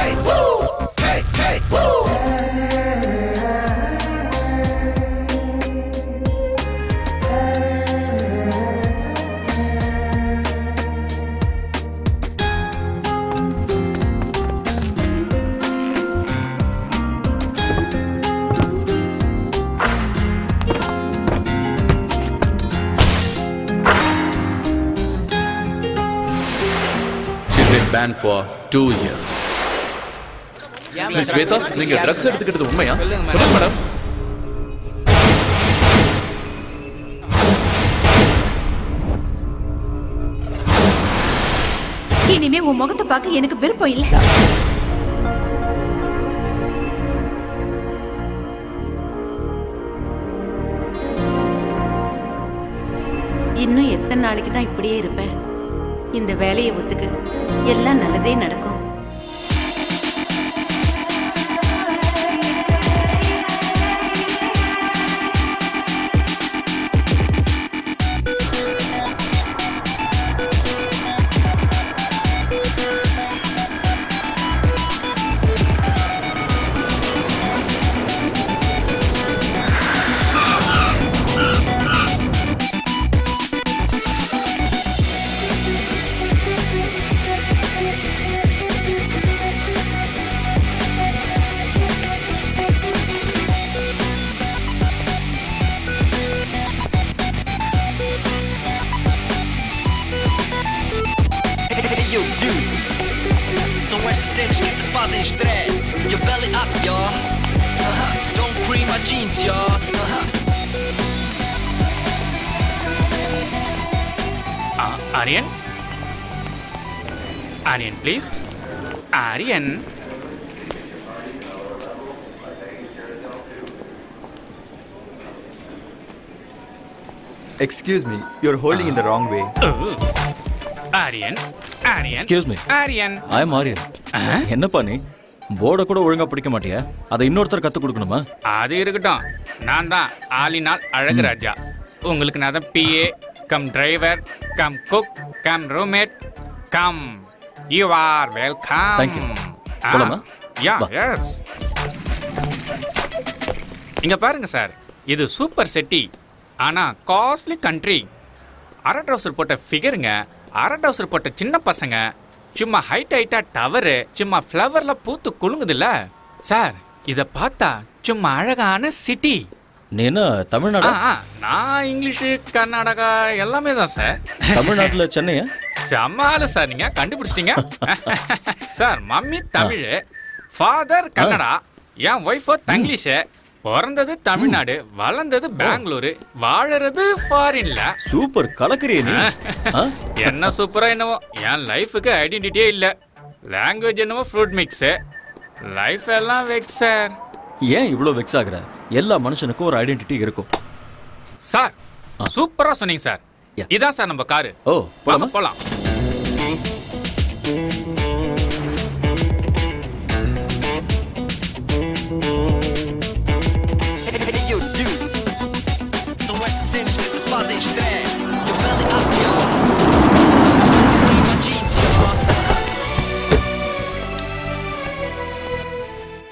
hey, woo, hey, hey, woo. Banned for 2 years. Miss Sweta, நீங்க drugs எடுத்துக்கிட்டது உண்மையா? சொல்லுங்க madam. இனிமே உன் முகத்தை பார்க்க எனக்கு விருப்பம் இல்ல. இன்னும் எத்தனை நாளைக்கு தான் இப்படியே இருப்பேன்? இந்த வேலையை ஒத்துக்கு, எல்லாம் நல்லதே நடக்கும். Aryan? Aryan, please. Aryan. Excuse me, you're holding in the wrong way. Aryan. Aryan. Excuse me. Aryan. I am Aryan. என்னப்பா நீ போர்டை கூட ஒழுங்கா பிடிக்க மாட்டியா? அதை இன்னொருத்தர் கத்து கொடுக்கணுமா? அது இருக்கட்டும். நான் தான் ஆலினால் அழகு ராஜா. உங்களுக்கு நான் தான் PA cum driver come cook come roommate come. You are welcome. Thank you. போலாமா? Yeah, yes. இங்க பாருங்க சார், இது சூப்பர் சிட்டி. ஆனா காஸ்ட்லி கண்ட்ரி. அரை ட்ரவுசர் போட்ட ஃபிகருங்க, அரை ட்ரவுசர் போட்ட சின்ன பசங்க, சும்மா ஹைட்டா டவரு, சும்மா ஃப்ளவர்ல பூத்து குலுங்குதுல்ல சார். இத பார்த்தா சும்மா அழகான சிட்டி. நீ என்ன தமிழ்நாடா? நான் இங்கிலீஷு கர்நாடகா எல்லாமே தான் சார். தமிழ்நாட்டுல சென்னையா? சமாளு சார், நீங்க கண்டுபிடிச்சிட்டீங்க sir. Mummy Tamil, father Kannada, என் ஒய்ஃபோ தங்கிலீஷ். பிறந்தது தமிழ்நாடு, வளர்ந்தது பெங்களூரு, வாழறது ஃபாரின்ல. சூப்பர், கலக்குறியே நீ. என்ன சூப்பரா என்னவோ, என் லைஃபுக்கு ஐடென்டிட்டியே இல்ல. லாங்குவேஜ் என்னவோ ஃப்ரூட் மிக்ஸ், லைஃப் எல்லாம் வெக்ஸ் சார். ஏன் இவ்வளோ வெக்ஸ் ஆகுற? எல்லா மனுஷனுக்கும் ஒரு ஐடென்டிட்டி இருக்கும் சார். சூப்பரா சொன்னீங்க சார். இதான் சார் நம்ம காரு. ஓ, போலாமா? போலாம்.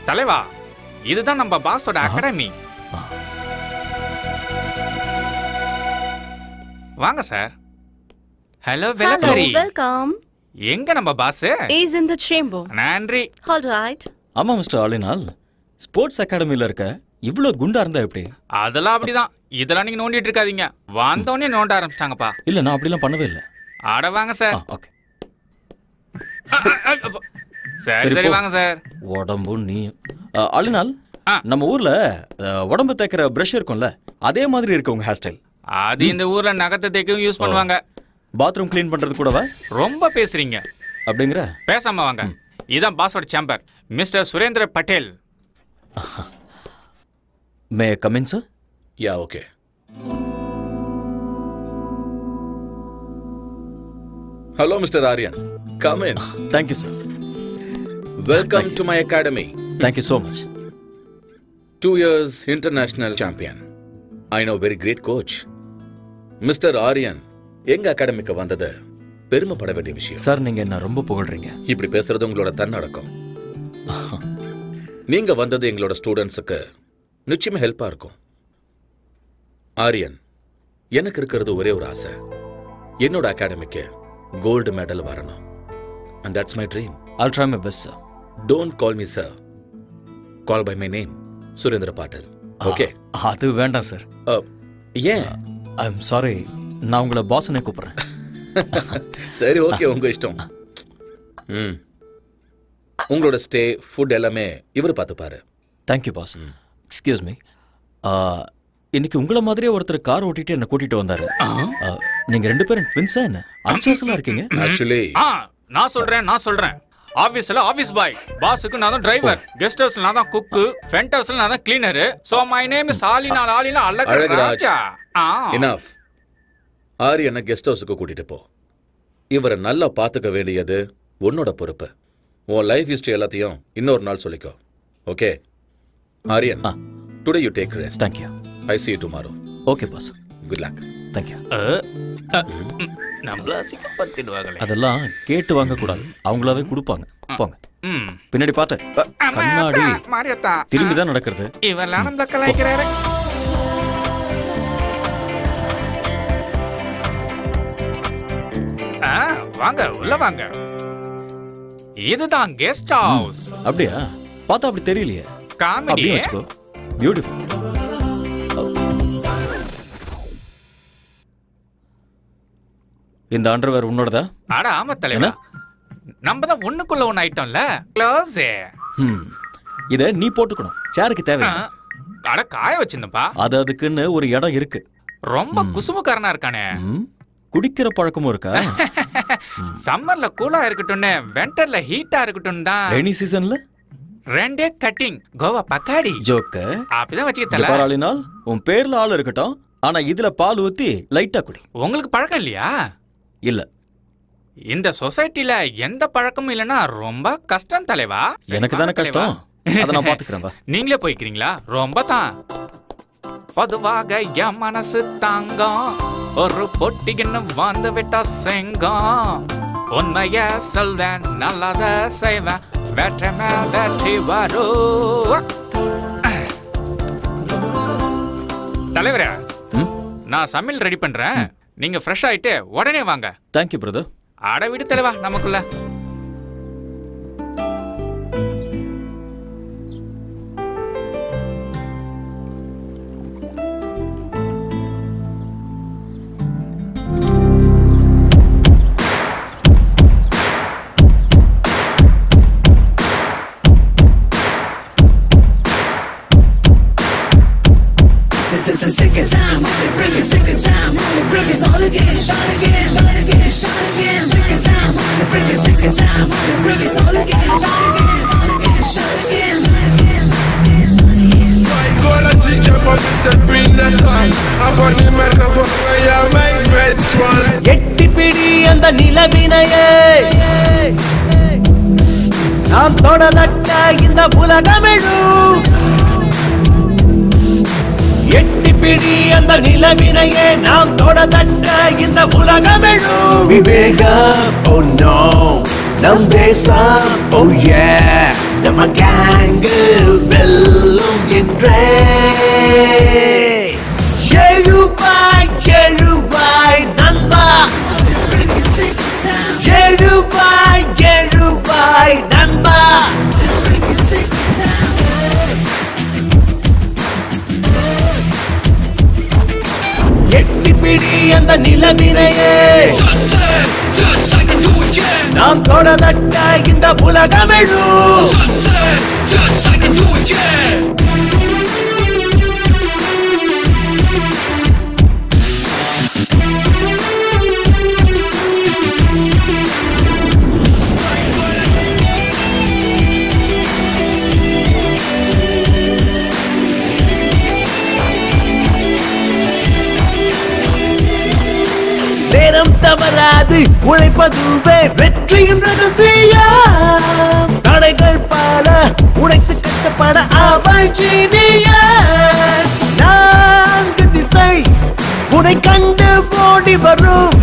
தலைவா, இதுதான் நம்ம பாஸோட அகாடமி. வாங்க சார். ஹலோ வெலக்கரி. வெல்கம். எங்க நம்ம boss? Is in the chamber. நன்றி. All right. ஆமா மிஸ்டர் ஆலினால், ஸ்போர்ட்ஸ் அகாடமில இருக்க இவ்ளோ குண்டா இருந்தா எப்படி? அதெல்லாம் அப்படிதான். இதெல்லாம் நீங்க நோண்டிட்டு இருக்காதீங்க. வந்தோடனே நோண்ட ஆரம்பிச்சிட்டாங்கப்பா. இல்ல, நான் அப்படிலாம் பண்ணவே இல்ல. ஆட வாங்க சார். ஓகே. சரி வாங்க சார். உடம்பு நீ ஆலினால், நம்ம ஊர்ல உடம்பு தேய்க்கிற பிரஷ் இருக்கும்ல, அதே மாதிரி இருக்கு உங்க ஹேர் ஸ்டைல். அது இந்த ஊர்ல நகத்தை தேய்க்கவும் யூஸ் பண்ணுவாங்க. பாத்ரூம் க்ளீன் பண்றது கூடவா? ரொம்ப பேசுறீங்க. அப்படிங்கிற? பேசாம வாங்க. இதான் பாஸோட chamber, mister Surendra Patel. May come in sir? Yeah, okay. Hello, Mr. Aryan. Come in. Thank you, sir. Welcome to my academy. Thank you so much. 2 years international champion. I know very great coach. Mr. Aryan, எங்க அகாடமிக்கு வந்தது பெருமைப்பட வேண்டிய விஷயம். Sir, நீங்க என்ன ரொம்ப புகழ்றீங்க. இப்படி பேசுறது உங்களோட தன்னடக்கம். நீங்க வந்தது எங்களோட ஸ்டூடெண்ட்ஸுக்கு நிச்சயமா ஹெல்ப்பா இருக்கும். ஆரியன், எனக்கு இருக்கிறது ஒரே ஒரு ஆசை, என்னோட அகாடமிக்கு கோல்டு மெடல் வரணும். And that's my dream. I'll try my best, sir. Don't call me sir. Call by my name, Surendra bottle. Okay? அது வேண்டாம் சார். ஏன்? I'm sorry. நான் உங்களை பாஸ்னே கூப்பிடுறேன். சரி, ஓகே, உங்க இஷ்டம். உங்களோட ஸ்டே, ஃபுட் எல்லாமே இவர் பார்த்துப்பாரு. Thank you boss. எக்ஸ்கியூஸ் மீ, இன்னைக்கு உங்களை மாதிரியே ஒருத்தர் கார் ஓட்டிட்டு என்ன கூட்டிட்டு வந்தாரு. நீங்க 2 பேரும் ட்வின்ஸா என்ன? அன்சோசலா இருக்கீங்க. ஆக்சுவலி நான் சொல்றேன். ஆபீஸ்ல ஆபீஸ் பாய், பாஸுக்கு நான் தான் டிரைவர், கெஸ்ட் ஹவுஸ்ல நான் தான் குக்கு, ஃப்ரண்ட் ஹவுஸ்ல நான் தான் cleaner. So my name is Alina Alagaraja. Enough. ஆரியனை கெஸ்ட் ஹவுஸுக்கு கூட்டிட்டு போ. இவரை நல்லா பார்த்துக்க வேண்டியது உன்னோட பொறுப்பு. உன் லைஃப் ஹிஸ்டரி எல்லாத்தையும் இன்னொரு நாள் சொல்லிக்கோ. Okay Aryan, today you take rest. Thank you. I see you tomorrow. Okay boss. Good luck. Thank you. நம்மள சிக்கப்படுத்திடுவாங்களே. அதெல்லாம் கேட்டு வாங்க கூடாது, அவங்களாவே கொடுப்பாங்க. போங்க. பின்னாடி பார்த்து கண்ணாடி மாரியத்தா திரும்பி தான் நடக்கிறது. இவெல்லாம் நம்ம கலாய்க்கிறாரு. வாங்க, உள்ள வாங்க. இதுதான் கெஸ்ட் ஹவுஸ். அப்படியா? பார்த்தா அப்படி தெரியலையே. காமெடி. பியூட்டிஃபுல். இந்த அண்டர்வேர் உன்னோடதா? அட ஆமா தலைவா, நம்ம தான் ஒண்ணுக்குள்ள ஒண்ணு ஐட்டம்ல. க்ளோஸ். இத நீ போட்டுக்கணும், சேருக்கு தேவை. அட காய வச்சிருந்தப்பா. அதுக்குன்னு ஒரு இடம் இருக்கு. ரொம்ப குசுமுக்காரனா இருக்கானே. குடிக்கிற பழக்கமும் இருக்கா? சம்மர்ல கூலா இருக்கட்டும்னு, விண்டர்ல ஹீட்டா இருக்கட்டும் தான். ரெய்னி சீசன்ல 2 கட்டிங் கோவா பக்காடி. ஜோக்க அப்படிதான் வச்சுக்கிட்டல. பாராளினால் உன் பேர்ல ஆள் இருக்கட்டும், ஆனா இதுல பால் ஊத்தி லைட்டா குடி. உங்களுக்கு பழக்கம் இல்லையா? இல்ல. இந்த சொசைட்டில எந்த பழக்கமும் இல்லனா ரொம்ப கஷ்டம் தலைவா. எனக்கு தானே கஷ்டம், அத நான் பாத்துக்கறேன். நீங்களே போய்க்கிறீங்களா? ரொம்ப தான். பொதுவாக என் மனசு தாங்கம், ஒரு பொட்டின்னு வந்து விட்டா செங்கம். உண்மைய சொல்வேன், நல்லத செய்வேன், வெற்றி மேல் வெற்றி வரும். தலைவரே, நான் சமையல் ரெடி பண்றேன், நீங்க ஃப்ரெஷ் ஆயிட்டு உடனே வாங்க. Thank you brother. அட விடு தலைவா, நமக்குள்ள Second time, bring it second time, bring it all again, shot again, shot again, shot again, second time, bring it second time, bring it all again, shot again, shot again, Gola chicken but step in the time. I want the microphone where you make red one. எட்டி பிடி அந்த நிலவினையே, நாம் தொடதட்ட இந்த உலகமெழும். எட்டி பிடி அந்த நிலவினையே, நாம் தொடதட்ட இந்த உலகமெழும். விவேகம், oh no, நம் தேசம், oh yeah, நம்ம கேங்கு வெல்லும் என்றே. எழுவாய் எழுவாய் நண்பா, எழுவாய் எழுவாய் நண்பா. எட்டி பிடி அந்த நிலவினையே, நாம் தொடதட்ட இந்த உலகமெழும். நேரம் தவறாது, உழைப்பதுவே வெற்றியின் ரகசியம். தடைகள் பல உழைத்து கஷ்டப்பட அவள் ஜீனியஸ். 4 திசை உன்னை கண்டு ஓடி வரும்.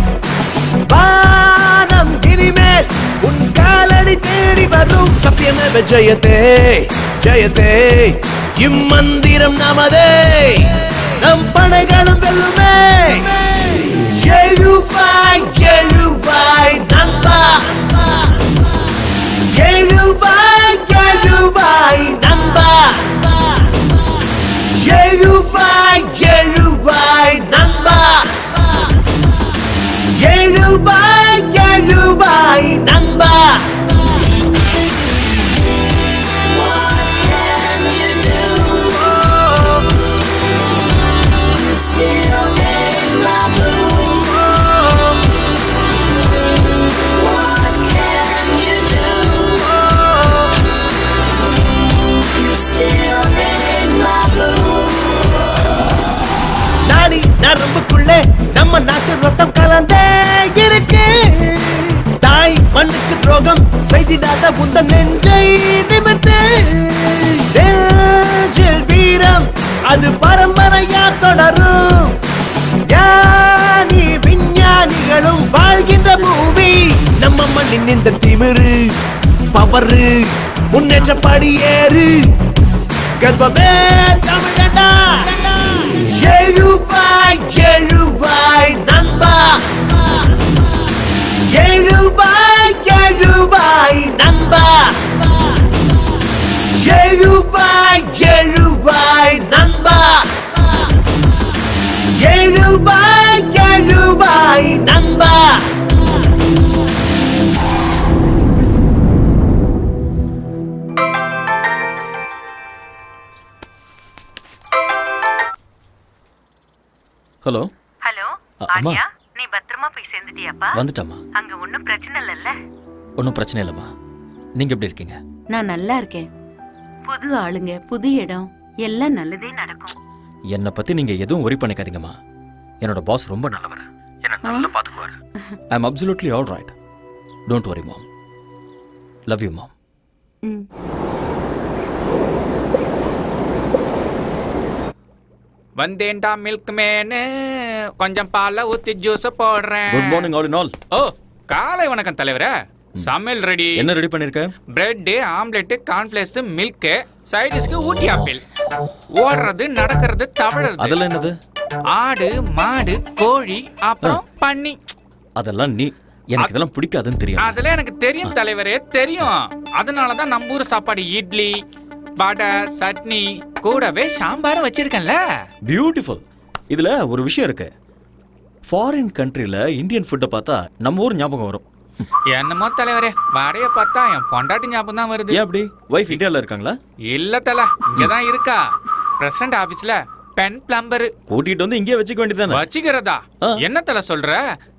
வானம் இனிமேல் உன் காலடி தேடி வரும். தொடரும் சத்தியமேவ ஜெயதே ஜெயதே இம்மந்திரம் நமதே நம் படைகளும் வெல்லுமே எழுவாய் எழுவாய் நண்பா எழுவாய் எழுவாய் நண்பா எழுவாய் எழுவாய் நண்பா எழுவாய் எழுவாய் நண்பா நாடி நரம்புக்குள்ளே நம்ம நாட்டு ரத்தம் கலந்தே இருக்கு தாய் மண்ணுக்கு துரோகம் செய்திடாத உந்த நெஞ்சை நிமிர்த்து நெஞ்சில் வீரம் அது பரம்பரையா தொடரும் ஞானி விஞ்ஞானிகளும் வாழ்கின்ற பூமி நம்ம மண்ணின் இந்த திமிரு பவரு முன்னேற்ற படியேறு கர்ப்பமே தமிழண்டா எழுவாய் எழுவாய் நண்பா எழுவாய் எழுவாய் நண்பா எழுவாய் எழுவாய் நண்பா எழுவாய் எழுவாய் நண்பா ஹலோ ஹலோ அம்மா. ஆரியா நீ பத்திரமா போய் சேர்ந்துட்டியாப்பா வந்துட்டம்மா. அங்க ஒண்ணும் பிரச்சனை இல்லல்ல? ஒன்றும் பிரச்சனை இல்லைம்மா. நீங்க எப்படி இருக்கீங்க? நான் நல்லா இருக்கேன். புது ஆளுங்க, புது இடம், எல்லாம் நல்லதே நடக்கும். என்னை பத்தி நீங்க எதுவும் worry பண்ணிக்காதீங்கம்மா. என்னோட பாஸ் ரொம்ப நல்லவர். என்ன நல்லா பாத்துக்குவாரு. I am absolutely all right. Don't worry mom. Love you mom. வந்தேன்டா மில்க் மேனு, கொஞ்சம் பாலை ஊத்தி ஜூஸ் போடுறேன். Good morning all in all. ஓ, காலை வணக்கம் தலைவரே. சமையல் ரெடி. என்ன ரெடி பண்ணிருக்க? Bread, omelette, cornflakes, milk, side டிஷ்க்கு ஊட்டி ஆப்பிள். ஓடுறது, நடக்கிறது, தவழறது. அதெல்லாம் என்னது? ஆடு, மாடு, கோழி, அப்புறம் பன்னி. அதெல்லாம் நீ எனக்கு இதெல்லாம் பிடிக்காதுன்னு தெரியும். அதெல்லாம் எனக்கு தெரியும் தலைவரே, தெரியும். அதனாலதான் நம்ம ஊர் சாப்பாடு இட்லி, வடை, சட்னி, கூடவே சாம்பாரும் வச்சிருக்கேன்ல. பியூட்டிஃபுல். இதுல ஒரு விஷயம் இருக்கு. ஃபாரின் கண்ட்ரில இந்தியன் ஃபுட்டை பார்த்தா நம்ம ஊர் ஞாபகம் வரும். என்னமோ தலைவரே, வடைய பார்த்தா என் பொண்டாட்டி ஞாபகம் தான் வருது. ஏன் அப்படி? வைஃப் இந்தியால இருக்காங்களா? இல்ல தல, இங்கதான் இருக்கா. பிரசிடண்ட் ஆபீஸ்ல பென் பிளம்பர். கூட்டிட்டு வந்து இங்கே வச்சுக்க வேண்டியதானே? வச்சுக்கிறதா? என்ன தல சொல்ற?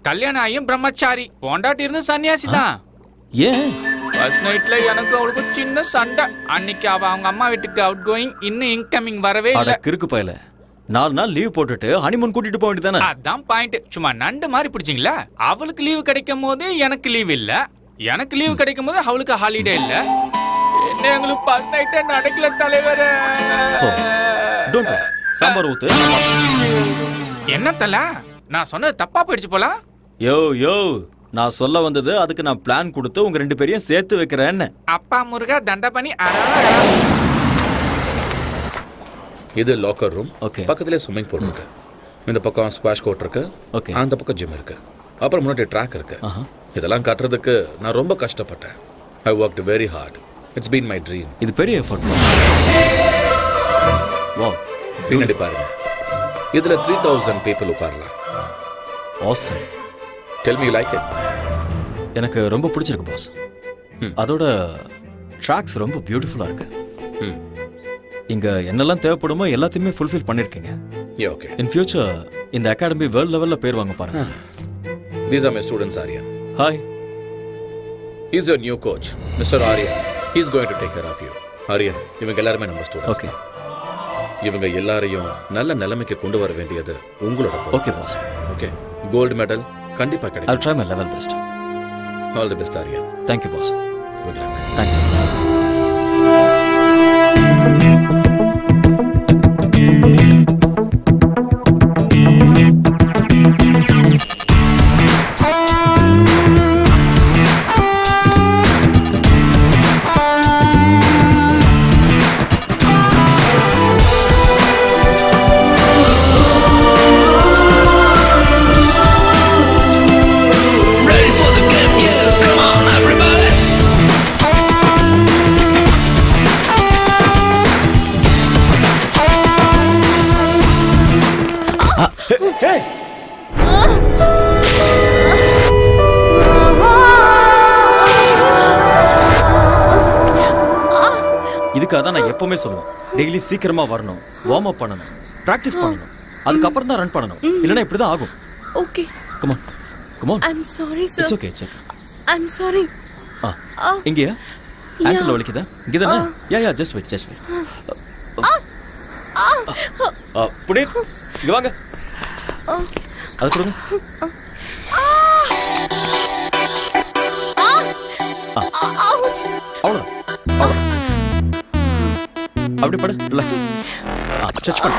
கல்யாணம் ஆயும் பிரம்மச்சாரி, பொண்டாட்டி இருந்து சன்னியாசி தான். ஏன்? ஃபர்ஸ்ட் நைட்ல எனக்கு அவளுக்கு சின்ன சண்டை. அன்னைக்கு அவ அவங்க அம்மா வீட்டுக்கு அவுட் கோயிங், இன்னும் இன்கமிங் வரவே இல்ல. கிறுக்கு பயல. 4 நாள் லீவ் போட்டுட்டு ஹனிமூன் கூட்டிட்டு போக வேண்டியதானே? அதான் பாயிண்ட். சும்மா நண்டு மாதிரி பிடிச்சிங்களா? அவளுக்கு லீவு கிடைக்கும் போது எனக்கு லீவ் இல்ல, எனக்கு லீவு கிடைக்கும் போது அவளுக்கு ஹாலிடே இல்ல. என்ன எங்களுக்கு ஃபர்ஸ்ட் நைட்டே நடக்கல தலைவரே. Don't worry. சாம்பார் ஊத்து. என்ன தல, நான் சொன்னது தப்பா போயிடுச்சு போல. யோ யோ, நான் சொல்ல வந்தது அதுக்கு நான் பிளான் கொடுத்து உங்க 2 பேரையும் சேர்த்து வைக்கிறேன்னு. அப்பா முருகா தண்டபணி. இது லாக்கர் ரூம். ஓகே. பக்கத்துலேயே ஸ்விம்மிங் பூல் இருக்கு. இந்த பக்கம் ஸ்குவாஷ் கோர்ட் இருக்கு. ஓகே. அந்த பக்கம் ஜிம் இருக்கு. அப்புறம் முன்னாடி ட்ராக் இருக்கு. இதெல்லாம் கட்டுறதுக்கு நான் ரொம்ப கஷ்டப்பட்டேன். ஐ worked very hard. It's been my dream. இது பெரிய எஃபர்ட். வாவ். பின்னாடி பாருங்க. இதுல 3000 people உட்காரலாம். Awesome. Tell me you like it? எனக்கு ரொம்ப பிடிச்சிருக்கு பாஸ். அதோட ட்ராக்ஸ் ரொம்ப பியூட்டிஃபுல்லா இருக்கு. இங்க என்னெல்லாம் தேவைப்படுமோ எல்லாத்தையுமே ஃபுல்ஃபில் பண்ணிருக்கீங்க. Yeah, okay. In future இந்த அகாடமி வேர்ல்ட் லெவல்ல பேர் வாங்க பாருங்க. These are my students, Aryan. Hi. He's your new coach, Mr. Aryan. He's going to take care of you. Aryan, இவங்க எல்லாரும் நம்ம ஸ்டூடண்ட்ஸ். Okay. இவங்க எல்லாரையும் நல்ல நிலைமைக்கு கொண்டு வர வேண்டியது உங்களோட பொறுப்பு. Okay boss. Okay. Gold medal கண்டிப்பா கிடைக்கும். I'll try my level best. All the best, Aryan. Thank you boss. Good luck. Thanks. இதுக்காக தான் நான் எப்பவுமே சொல்லுவேன், டெய்லி சீக்கிரமா வரணும், வார்ம் அப் பண்ணணும், பிராக்டிஸ் பண்ணணும், அதுக்கப்புறம் தான் ரன் பண்ணணும், இல்லைன்னா இப்படிதான் ஆகும். Okay. Come on come on. I'm sorry sir. It's okay, it's okay. I'm sorry. இங்கயா? ஆங்கிள் வலிக்குதா? இங்கதானே? Yeah just wait. புனித் இங்க வாங்க. அது கொடுங்க. அவ்வளோதான். அப்படி படு, ரிலாக்ஸ். ஸ்ட்ரெச் பண்ணு.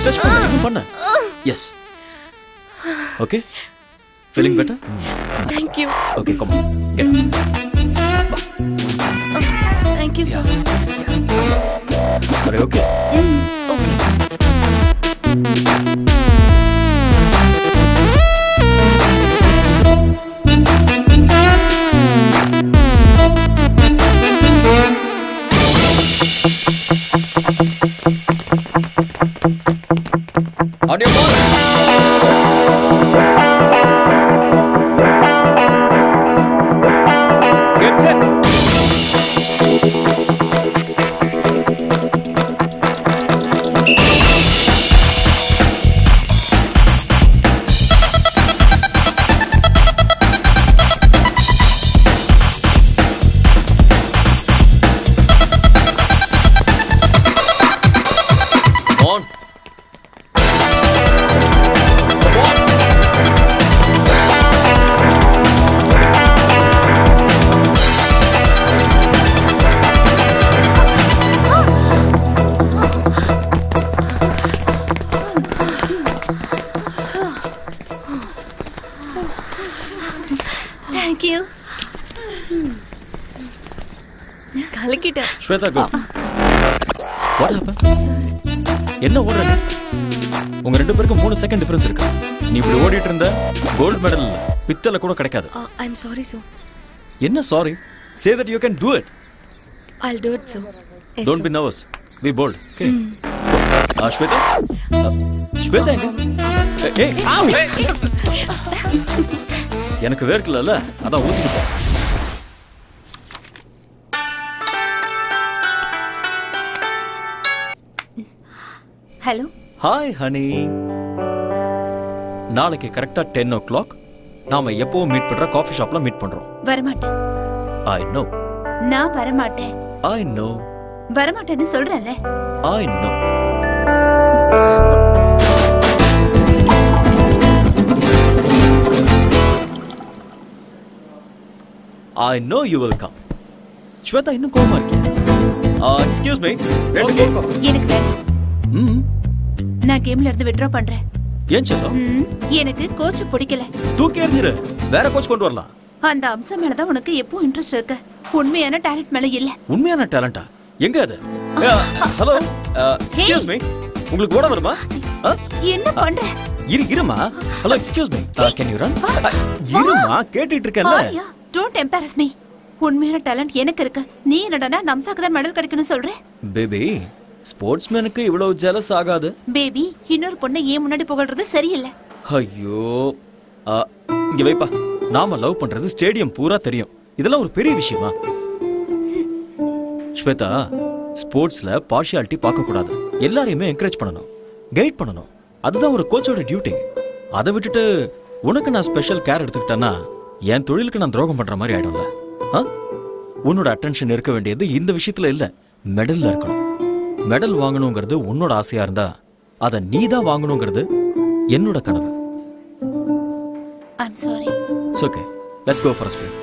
ஸ்ட்ரெச் பண்ணு. Yes. Okay. Feeling better? Thank you. Okay, come on. Get up. Thank you sir. Are you okay? Okay. On your ball. Get set. On. Thank you. கலக்கிட்டேன். Shweta, go. What happened? என்ன ஓடுற நீ? உங்க ரெண்டு பேருக்கு 3 second difference இருக்கு. நீ இப்படி ஓடிட்டு இருந்த கோல்ட் மெடல் இல்ல, பித்தளை கூட கிடைக்காது. I'm sorry sir. என்ன sorry? Say that you can do it. I'll do it sir. Yes, Don't sir. be nervous. Be bold. Okay. Shweta? Shweta எங்க? ஏய், ஆவ். எனக்கு வேர்க்கலல, அதான் ஊத்திட்டேன். Hello. Hi honey. நாளைக்கு கரெக்டா 10 o'clock நாம எப்பவும் மீட் பண்ற காஃபி ஷாப்ல மீட் பண்றோம். வரமாட்டேன். I know. நான் வரமாட்டேன். I know. வரமாட்டேன்னு சொல்றேன்ல. I know. I know you will come. Shweta இன்னும் கோவமா இருக்கியா? Excuse me. ரெண்டு கேக் காஃபி. எனக்கு வேண்டாம். நான் கேம்ல இருந்து வித்ட்ரா பண்றேன். ஏன் செல்லம்? எனக்கு கோச் பிடிக்கல. தூக்கி எறிஞ்சிரு. வேற கோச் கொண்டு வரலாம். அந்த அம்சம் மேல தான் உனக்கு எப்போ இன்ட்ரெஸ்ட் இருக்கு. உண்மையான டாலன்ட் மேல இல்ல. உண்மையான டாலண்டா? எங்க அது? ஹலோ. Excuse me. உங்களுக்கு ஓட வருமா? என்ன பண்ற? இருமா. Hello excuse me. Can you run? இருமா, கேட்டிட்டு இருக்கேன்ல. Don't embarrass me. உண்மையான டாலன்ட் எனக்கு இருக்கு. நீ என்னடா அந்த அம்சாக்கு தான் மெடல் கிடைக்கணும் சொல்ற? பேபி, ஸ்போர்ட்ஸ்மேனுக்கு இவ்வளவு ஜெலஸ் ஆகாது. பேபி, இன்னொரு பொண்ணை ஏன் முன்னாடி புகழ்றது சரியில்லை. ஐயோ, இங்க வைப்பா. நாம லவ் பண்றது ஸ்டேடியம் பூரா தெரியும். இதெல்லாம் ஒரு பெரிய விஷயமா? ஸ்வேதா, ஸ்போர்ட்ஸ்ல பார்ஷியாலிட்டி பார்க்க கூடாது. எல்லாரையுமே என்கரேஜ் பண்ணணும், கைட் பண்ணணும். அதுதான் ஒரு கோச்சோட டியூட்டி. அதை விட்டுட்டு உனக்கு நான் ஸ்பெஷல் கேர் எடுத்துக்கிட்டேன்னா என் தொழிலுக்கு நான் துரோகம் பண்ற மாதிரி ஆயிடும்ல. உன்னோட அட்டென்ஷன் இருக்க வேண்டியது இந்த விஷயத்துல இல்ல, மெடல்ல இருக்கணும். மெடல் வாங்கணுங்கிறது உன்னோட ஆசையா இருந்தா அதை நீ தான் வாங்கணுங்கிறது என்னோட கனவு. I'm sorry. It's okay. Let's go for a spin.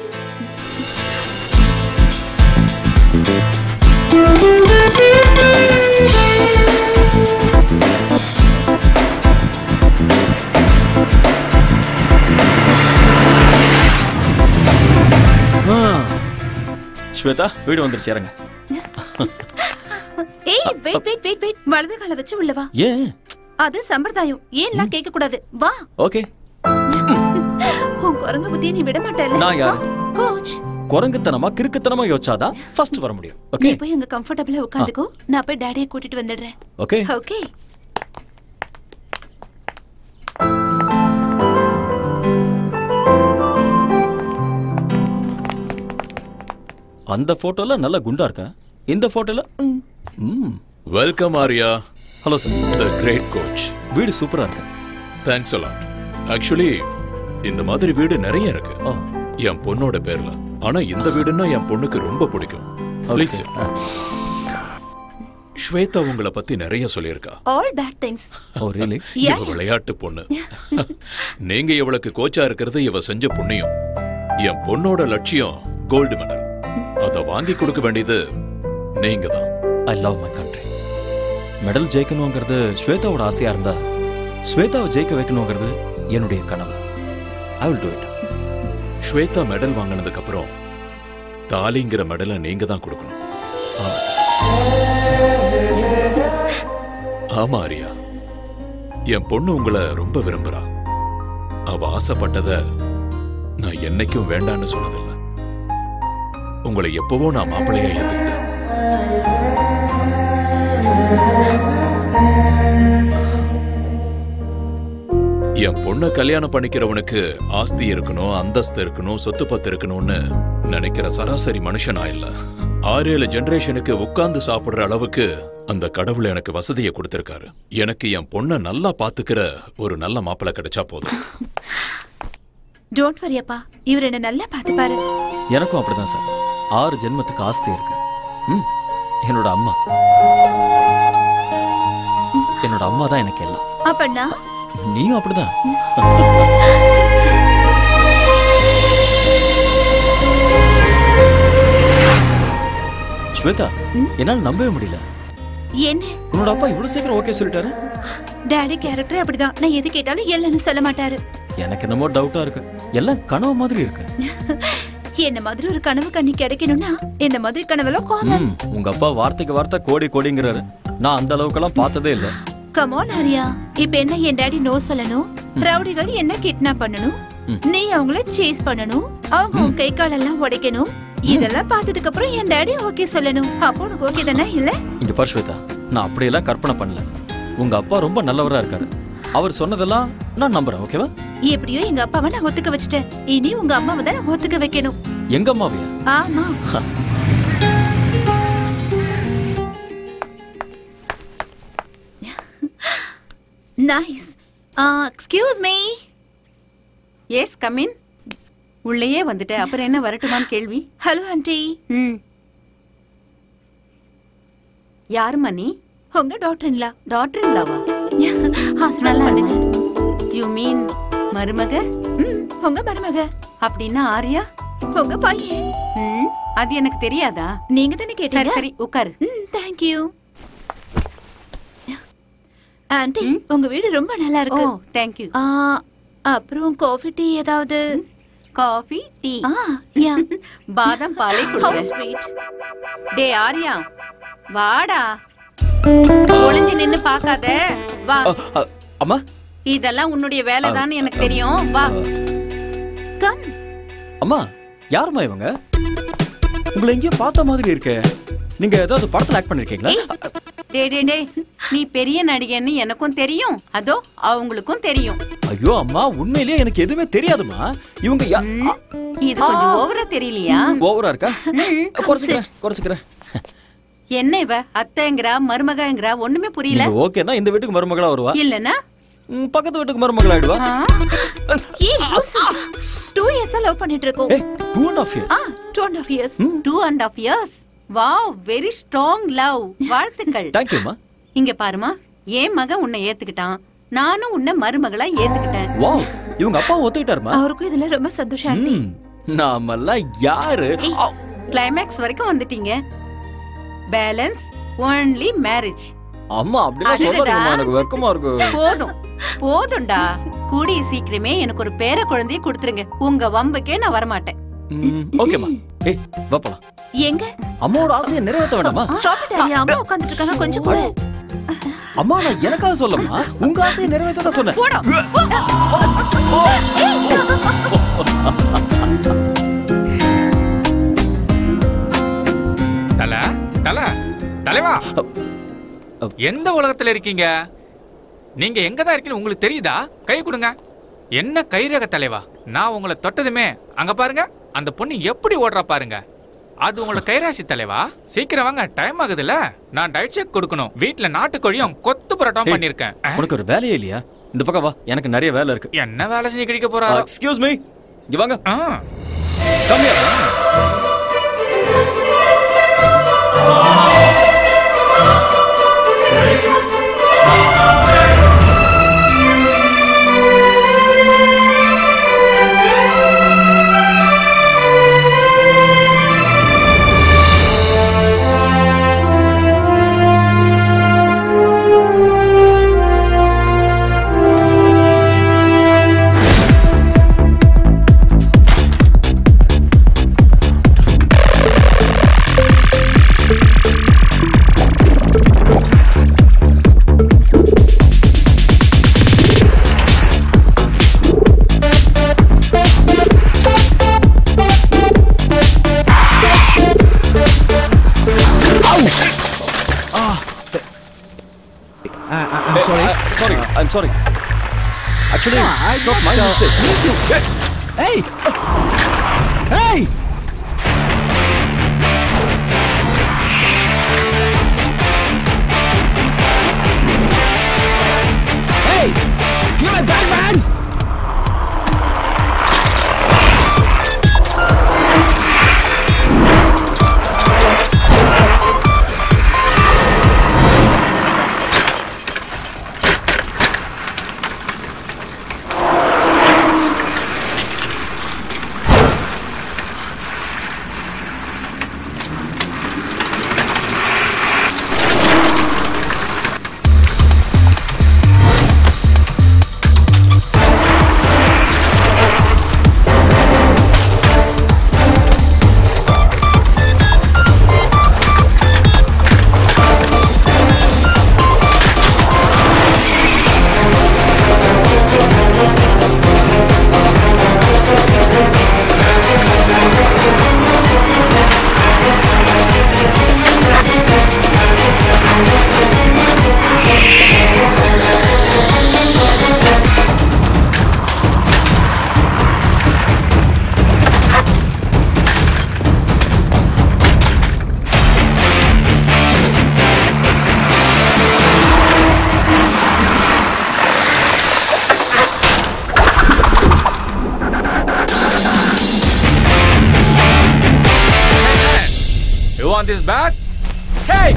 Shweta, வீடு வந்துருச்சு, இறங்க. ஏய், வெயிட். வலது காலை வச்சு உள்ள வா. ஏன்? அது சம்பிரதாயம். ஏன்லாம் கேட்க கூடாது. வா. ஓகே. உன் குரங்கு புத்தியை நீ விட மாட்டேல்ல? நான் யாரு? கோச். குரங்குத்தனமா கிறுக்குத்தனமா யோசிச்சாதான் ஃபர்ஸ்ட் வர முடியும். ஓகே. நீ போய் அங்க கம்ஃபர்ட்டபிளா உட்கார்ந்துக்கோ. நான் போய் டாடியை கூட்டிட்டு வந்துடுறேன். ஓகே. ஓகே. அந்த போட்டோல நல்ல குண்டா இருக்கா, இந்த போட்டோல welcome Arya. Hello sir. The great coach. வீடு சூப்பரா இருக்கு. Thanks a lot. ஆக்சுவலி இந்த மாதிரி வீடு நிறைய இருக்கு என் பொண்ணோட பேர்ல. ஆனா இந்த வீடுன்னா என் பொண்ணுக்கு ரொம்ப பிடிக்கும். ப்ளீஸ். ஸ்வேதா உங்களை பத்தி நிறைய சொல்லியிருக்கா. All bad things. ஓ ரியலி? இவ விளையாட்டு பொண்ணு. நீங்க இவளுக்கு கோச்சா இருக்கிறது இவ செஞ்ச புண்ணியம். என் பொண்ணோட லட்சியம் கோல்டு மெடல். அத வாங்கி கொடுக்க வேண்டியது நீங்க தான். I love my country. Medal ஜெயிக்கணுங்கிறது ஸ்வேதாவோட ஆசையா இருந்தா, ஸ்வேதாவை ஜெயிக்க வைக்கணுங்கிறது என்னுடைய கனவு. I will do it. Shweta medal வாங்கினதுக்கு அப்புறம் தாலிங்கிற மெடலை நீங்க தான் கொடுக்கணும். ஆமா ஆரியா, என் பொண்ணு உங்களை ரொம்ப விரும்புறா. அவ ஆசைப்பட்டத நான் என்னைக்கும் வேண்டான்னு சொன்னதில்லை. உங்களை எப்பவோ நான் மாப்பிள்ளையா ஏத்துக்கிட்டேன். என் பொண்ணை கல்யாணம் பண்ணிக்கிறவனுக்கு ஆஸ்தி இருக்கணும், அந்தஸ்து இருக்கணும், சொத்து பத்து இருக்கணும்னு நினைக்கிற சராசரி மனுஷனா இல்ல. 6-7 ஜெனரேஷனுக்கு உட்கார்ந்து சாப்பிடுற அளவுக்கு அந்த கடவுள் எனக்கு வசதியை கொடுத்திருக்காரு. எனக்கு என் பொண்ணை நல்லா பாத்துக்கிற ஒரு நல்ல மாப்பிள்ளை கிடைச்சா போதும். டோன்ட் வரி அப்பா, இவர் என்ன நல்லா பாத்துப்பாரு. எனக்கும் அப்படிதான் சார். 6 ஜென்மத்துக்கு ஆஸ்தி இருக்கு. என்னோட அம்மா தான் எனக்கு எல்லாம். அப்பண்ணா நீயும் அப்படிதான். ஸ்வேதா, என்னால நம்பவே முடியல. என்ன உன்னோட அப்பா இவ்வளவு சீக்கிரம் ஓகே சொல்லிட்டாரு? டாடி கேரக்டர் அப்படிதான். நான் எது கேட்டாலும் இல்லன்னு சொல்ல மாட்டாரு. எனக்கு என்னமோ டவுட்டா இருக்கு. எல்லாம் கனவு மாதிரி இருக்கு. என்ன மாதிரி ஒரு கனவு கண்ணி கிடைக்கணும்னா இந்த மாதிரி கனவுல காமன். உங்க அப்பா வார்த்தைக்கு வார்த்தை கோடி கோடிங்கிறாரு. நான் அந்த அளவுக்கெல்லாம் பார்த்ததே இல்ல. கம் ஆன் ஆரியா, இப்ப என்ன என் டாடி நோ சொல்லணும், ரவுடிகள் என்ன கிட்னாப் பண்ணணும், நீ அவங்கள சேஸ் பண்ணணும், அவங்க கை காலெல்லாம் உடைக்கணும். இதெல்லாம் பார்த்ததுக்கு அப்புறம் என் டாடி ஓகே சொல்லணும். அப்போ உனக்கு ஓகே தானே? இல்ல இங்க பாரு ஸ்வேதா, நான் அப்படியெல்லாம் கற்பனை பண்ணல. உங்க அப்பா ரொம்ப நல்லவரா இருக்காரு. அவர் சொன்னதெல்லாம் நான் நம்புறேன். ஓகேவா? எப்படியோ எங்க அப்பாவை நான் ஒத்துக்க வச்சுட்டேன். இனி உங்க அம்மாவை தான் நான் ஒத்துக்க வைக்கணும். எங்க அம்மாவையா? ஆமா. Nice. Excuse me. Yes come in. உள்ளேயே வந்துட்ட, அப்புறம் என்ன வரட்டுமான்னு கேள்வி? Hello aunty. யாருமா நீ? உங்க டாக்டர்-இன்-லா. டாக்டர்-இன்-லாவா? நல்லா இருங்க. யூ மீன் மருமக? உங்க மருமக. அப்படின்னா ஆரியா உங்க பையன். அது எனக்கு தெரியாதா? நீங்க தானே கேட்டீங்க. சரி உட்காரு. Thank you. ஆண்டி, உங்க வீடு ரொம்ப நல்லா இருக்கு. Oh thank you. அப்புறம் காஃபி டீ ஏதாவது? Coffee tea? யா. பாதாம் பாலே குடிங்க. டே ஆரியா வாடா, ஒளிஞ்சு நின்னு பார்க்காத, வா. அம்மா, இதெல்லாம் உன்னுடைய வேலைதான் எனக்கு தெரியும், வா. கம். அம்மா, யாருமா இவங்க? உங்களை எங்கேயோ பார்த்த மாதிரி இருக்கே. நீங்க ஏதாவது படத்துல ஆக்ட் பண்ணிருக்கீங்களா? டே டே டே, நீ பெரிய நடிகன்னு எனக்கும் தெரியும், அதோ அவங்களுக்கும் தெரியும். ஐயோ அம்மா, உண்மையிலேயே எனக்கு எதுவுமே தெரியாதுமா. இவங்க இது கொஞ்சம் ஓவரா தெரியலையா? ஓவரா இருக்கா? குறைச்சுக்கிறேன். என்ன இவ அத்தைங்கறா மருமகங்கறா ஒண்ணுமே புரியல. ஓகேனா இந்த வீட்டுக்கு மருமகளா வருவா, இல்லனா பக்கத்து வீட்டுக்கு மருமகளா ஆயிடுவா. ஏய் லூசு, 2 இயர்ஸா லவ் பண்ணிட்டு இருக்கோம். 2.5 years. 2.5 years. 2.5 years. Wow, very strong love. வாழ்த்துக்கள். Thank you மா. இங்க பாருமா, என் மகன் உன்னை ஏத்துக்கிட்டான், நானும் உன்னை மருமகளா ஏத்துக்கிட்டேன். வாவ், இவங்க அப்பா ஒத்துக்கிட்டாருமா? அவருக்கும் இதுல ரொம்ப சந்தோஷம் ஆண்டி. நாமெல்லாம் யாரு? கிளைமாக்ஸ் வரைக்கும் வந்துட்டீங்க. Balance only marriage. அம்மா அப்படிலாம் சொல்லாதீங்கமா, எனக்கு வெக்கமா இருக்கு. போதும்டா, கூடிய சீக்கிரமே எனக்கு ஒரு பேர குழந்தையை கொடுத்துருங்க. உங்க வம்புக்கே நான் வர மாட்டேன். ஓகேமா. ஏய் வா போலாம். எங்க? அம்மாவோட ஆசையை நிறைவேற்ற வேண்டாமா? ஸ்டாப் இட் ஆரியா, அம்மா உட்கார்ந்துட்டு இருக்காங்க, கொஞ்சம் கூட. அம்மா நான் எனக்காக சொல்லமா, உங்க ஆசையை நிறைவேற்ற தான் சொன்னேன். போடா. தலைவா, எந்த உலகத்துல இருக்கீங்க? நீங்க எங்க தான் இருக்கீங்க உங்களுக்கு தெரியுதா? கை கொடுங்க. என்ன கைரக தலைவா, நான் உங்களை தொட்டதுமே அங்க பாருங்க, அந்த பொண்ணு எப்படி ஓடுறா பாருங்க. அது உங்களோட கைராசி தலைவா. சீக்கிரம் வாங்க, டைம் ஆகுதுல்ல. நான் டயட் செக் கொடுக்கணும். வீட்ல நாட்டுக்கோழியும் கொத்து பரோட்டாவும் பண்ணிருக்கேன். உனக்கு ஒரு வேலையே இல்லையா? இந்த பக்கம் வா, எனக்கு நிறைய வேலை இருக்கு. என்ன வேலை செஞ்சு கிடைக்க போறாரோ? எக்ஸ்கியூஸ் மீ, இங்க வாங்க. Come here. I'm sorry. Actually, it's not my mistake. Hey! Hey! Hey! Give me back, man! This back. Hey!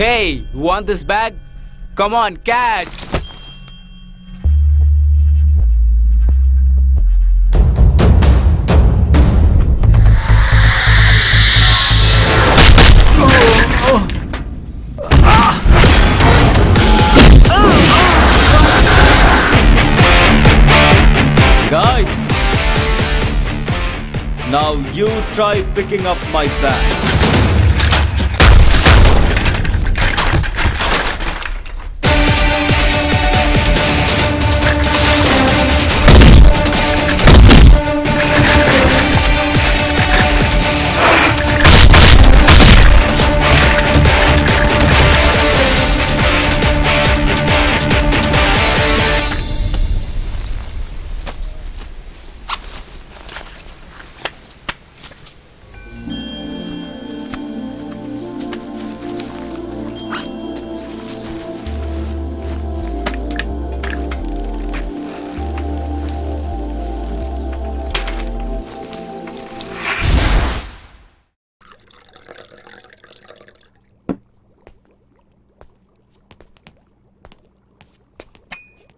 Hey, you want this bag? Come on, catch! Guys, now you try picking up my bag.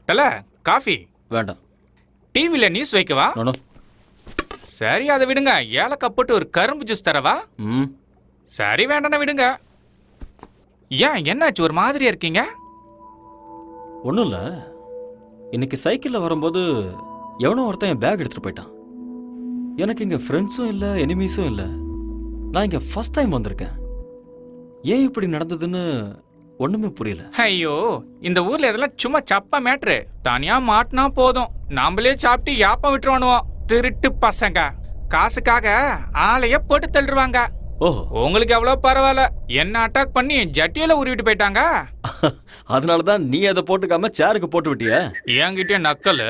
தல coffee வேண்டாம். டிவில news வைக்கவா? No. சரி, அதை விடுங்க. ஏலக்காய் போட்டு ஒரு கரும்பு ஜூஸ் தரவா? சரி, வேண்டாம் விடுங்க. ஏன், என்னாச்சு ஒரு மாதிரியா இருக்கீங்க? ஒன்றும் இல்லை. இன்னைக்கு சைக்கிளில் வரும்போது எவனோ ஒருத்தன் என் பேக் எடுத்துகிட்டு போயிட்டான். எனக்கு இங்கே ஃப்ரெண்ட்ஸும் இல்லை, எனிமீஸும் இல்லை. நான் இங்கே ஃபர்ஸ்ட் டைம் வந்திருக்கேன். ஏன் இப்படி நடந்ததுன்னு ஒண்ணுமே புரியல. ஐயோ, இந்த ஊர்ல இதெல்லாம் சும்மா சப்ப மேட்ரு. தனியா மாட்டினா போதும், நாமளே சாப்பிட்டு யாப்பம் விட்டுருவானுவோம். திருட்டு பசங்க காசுக்காக ஆளைய போட்டு தள்ளுவாங்க. ஓஹோ, உங்களுக்கு எவ்வளவு பரவாயில்ல, என்ன அட்டாக் பண்ணி ஜட்டியில உருவிட்டு போயிட்டாங்க. அதனாலதான் நீ அதை போட்டுக்காம சேருக்கு போட்டு விட்டிய. என்கிட்ட நக்கல்.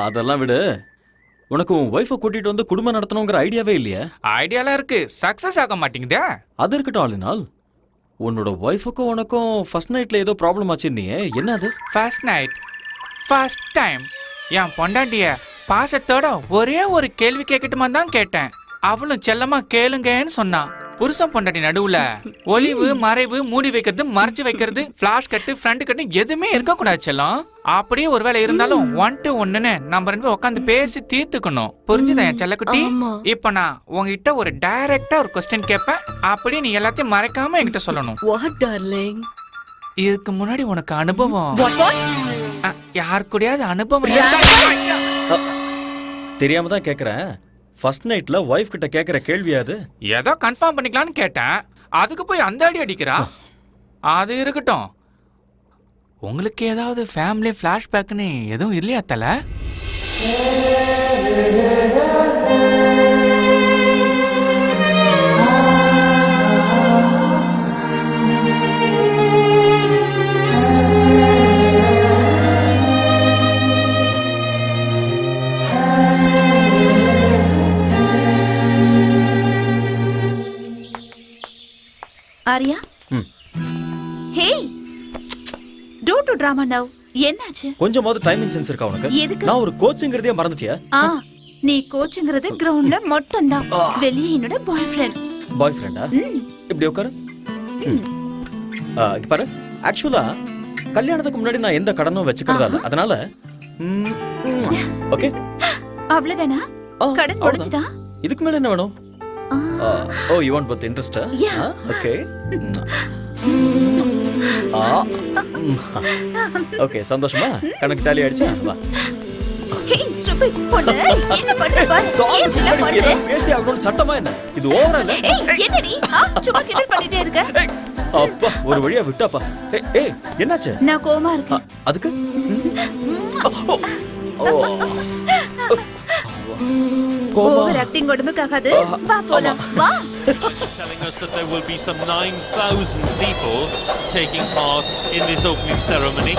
அதெல்லாம் விடு. உனக்கு உன் ஒய்ஃபை கூட்டிட்டு வந்து குடும்பம் நடத்தணுங்கிற ஐடியாவே இல்லையா? ஐடியாலாம் இருக்கு, சக்சஸ் ஆக மாட்டேங்குதே. அது இருக்கட்டும் ஆளுநாள். உன்னோட ஒய்ஃபுக்கும் உனக்கும் ஃபர்ஸ்ட் நைட்ல ஏதோ ப்ராப்ளம் ஆச்சுன்னியே, என்ன அது? ஃபர்ஸ்ட் நைட், ஃபர்ஸ்ட் டைம் என் பொண்டாட்டிய பாசத்தோட ஒரே ஒரு கேள்வி கேட்கட்டுமா தான் கேட்டேன். அவளும் செல்லமா கேளுங்கன்னு சொன்னான். புருஷன் பொண்டாட்டி நடுவுல ஒளிவு மறைவு, மூடி வைக்கிறது, மறைச்சு வைக்கிறது, பிளாஷ் கட்டு, ஃப்ரண்ட் கட்டு எதுவுமே இருக்க கூடாது செல்லம். அப்படியே ஒருவேளை இருந்தாலும் 1 to 1ன்னு நம்ம 2 பேரும் உட்காந்து பேசி தீர்த்துக்கணும். புரிஞ்சுதா என் செல்லக்குட்டி? இப்ப நான் உங்ககிட்ட ஒரு டைரக்டா ஒரு கொஸ்டின் கேட்பேன், அப்படியே நீ எல்லாத்தையும் மறைக்காம என்கிட்ட சொல்லணும். What darling? இதுக்கு முன்னாடி உனக்கு அனுபவம் யார் கூடயாவது அனுபவம் தெரியாம தான் கேக்குறேன். ஃபர்ஸ்ட் நைட்ல வைஃப் கிட்ட கேக்குற கேள்வியாது? ஏதோ கன்ஃபார்ம் பண்ணிக்கலாம்னு கேட்டேன், அதுக்கு போய் அந்த அடி அடிக்கிறா. அது இருக்கட்டும், உங்களுக்கு ஏதாவது ஃபேமிலி ஃபிளாஷ்பேக்னு எதுவும் இல்லையா தல? ஆரியா, ஹே, டோன்ட் டு டிராமா நவ். என்னாச்சு? கொஞ்சமாவது டைமிங் சென்ஸ் இருக்கா உனக்கு? எதுக்கு? நான் ஒரு கோச்சிங்கிறதே மறந்துட்டியா? நீ கோச்சிங்கிறது கிரவுண்ட்ல மட்டும் தான். வெளியே என்னோட பாய் ஃப்ரெண்ட். பாய் ஃப்ரெண்டா? இப்படி உட்காரு. இங்க பாரு, ஆக்சுவலா கல்யாணத்துக்கு முன்னாடி நான் எந்த கடனும் வச்சுக்கிறதா இல்ல. அதனால ஓகே, அவ்வளவுதானா? கடன் முடிஞ்சுதா? இதுக்கு மேல என்ன வேணும்? Oh, you want both interest? Yeah. Okay. Okay, சந்தோஷமா? கணக்கு டாலி ஆயிடுச்சா? வா. Hey, stupid. போடு. என்ன பண்ற பாரு. என்ன பண்ற? பேசி அவனோட சட்டமா என்ன? இது ஓவரா இல்ல? ஏய், என்னடி? சும்மா கிண்டல் பண்ணிட்டே இருக்க. அப்பா, ஒரு வழியா விட்டாப்பா. ஏய், என்னாச்சு? நான் கோவமா இருக்கேன். அதுக்கு? ஓவர் ஆக்டிங் உடம்புக்காகாது. வா போலாம். வா. Telling us that there will be some 9,000 people taking part in this opening ceremony.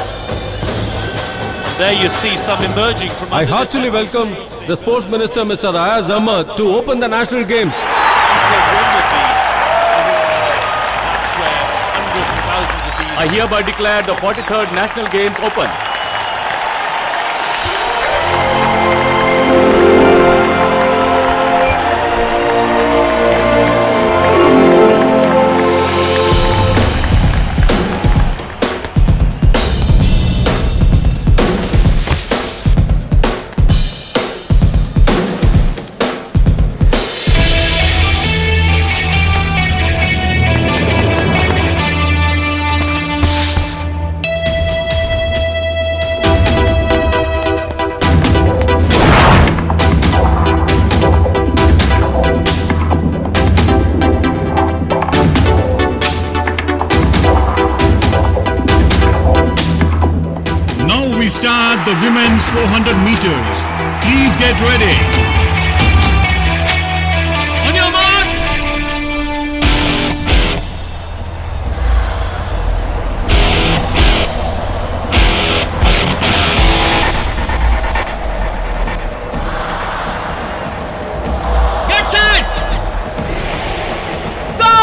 There you see some emerging from. I heartily welcome the Sports Minister, Mr. Ayaz Ahmad, to open the National Games. I hereby declare the 43rd National Games open. The women's 400 meters. Please get ready. On your mark. Get set. Go.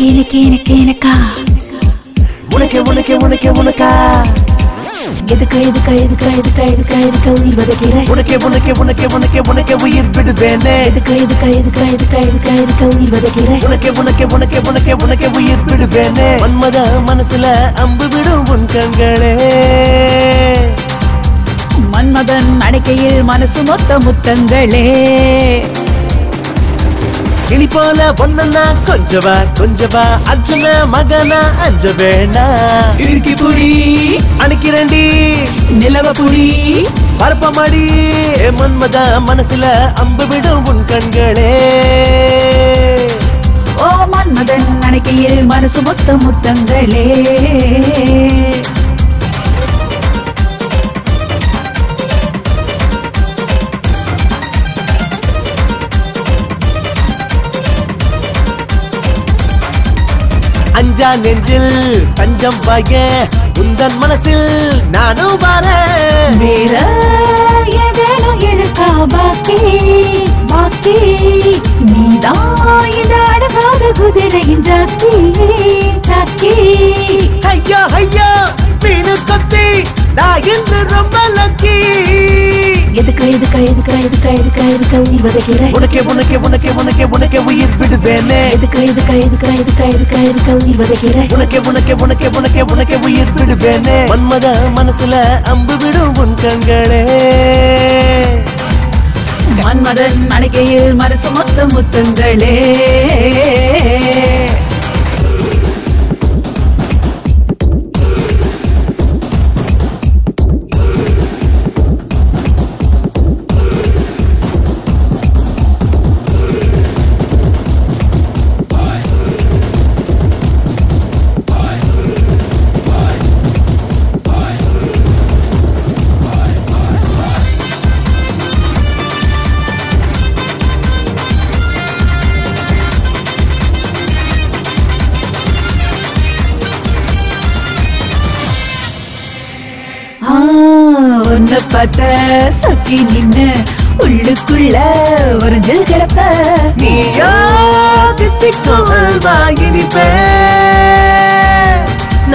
எனக்கா உனக்கா எதுக்கா உயிர் வதைக்கிற உனக்கே உயிர் விடுவேனே எதுக்கா உயிர் வதைக்கிற உனக்கே உயிர் விடுவேனே மன்மத மனசுல அம்பு விடும் உன் கண்களே மன்மதன் அணைக்கையில் மனசு மொத்த முத்தங்களே கிளி போல பொண்ணா கொஞ்சவா அர்ஜுன மகனா அஞ்ச வேணா இறுக்கி புடி அணைக்கிறண்டி நிலவ புடி பரப்பமாடி மன்மத மனசுல அம்பு விடும் உன் கண்களே ஓ மன்மதன் அணைக்கையில் மனசு மொத்த முத்தங்களே அஞ்சா நெஞ்சில் தஞ்சம் பாய உந்தன் மனசில் நானும் வரேன் வேற ஏதேனோ எனக்கா பாக்கி நீதான் இந்த அழகாத குதிரையின் ஜாக்கி ஐயோ மீனு கொத்தி நான் இன்று ரொம்ப லக்கி எதுக்கா உயிர் வதைக்கிற உனக்கே உயிர் விடுவேனே எதுக்கா உயிர் வதைக்கிற உனக்கே உயிர் விடுவேனே மன்மத மனசுல அம்பு விடும் உன் கண்களே மன்மதன் அணைக்கையில் மனசு மொத்த முத்தங்களே உன்னை பார்த்த சொக்கி நின்னு உள்ளுக்குள்ள உறைஞ்சு கிடப்ப நீயோ தித்திக்குள் வாயினிப்பே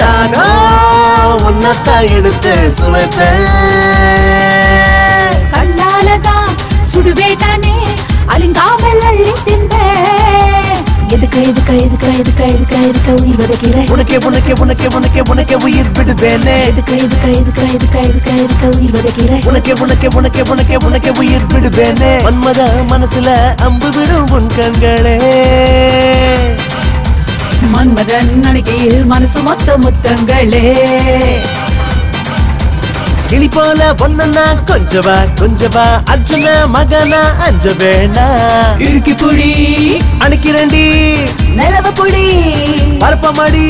நானோ உன்னத்தான் எடுத்து சுமைப்பேன் கண்ணாலதான் சுடுவேட்டானே அலிங்காமல் அள்ளி தின்பேன் எதுக்கா உயிர் வதைக்கிற உனக்கே உயிர் விடுவேனே எதுக்கா உயிர் வதைக்கிற உனக்கே உயிர் விடுவேனே மன்மத மனசுல அம்பு விடும் உன் கண்களே மன்மதன் அணைக்கையில் மனசு மொத்த முத்தங்களே கிளி போல பொண்ணா கொஞ்சவா அர்ஜுன மகனா அஞ்ச வேணா இறுக்கி புடி அணைக்கிறண்டி நிலவ புடி பரப்பமாடி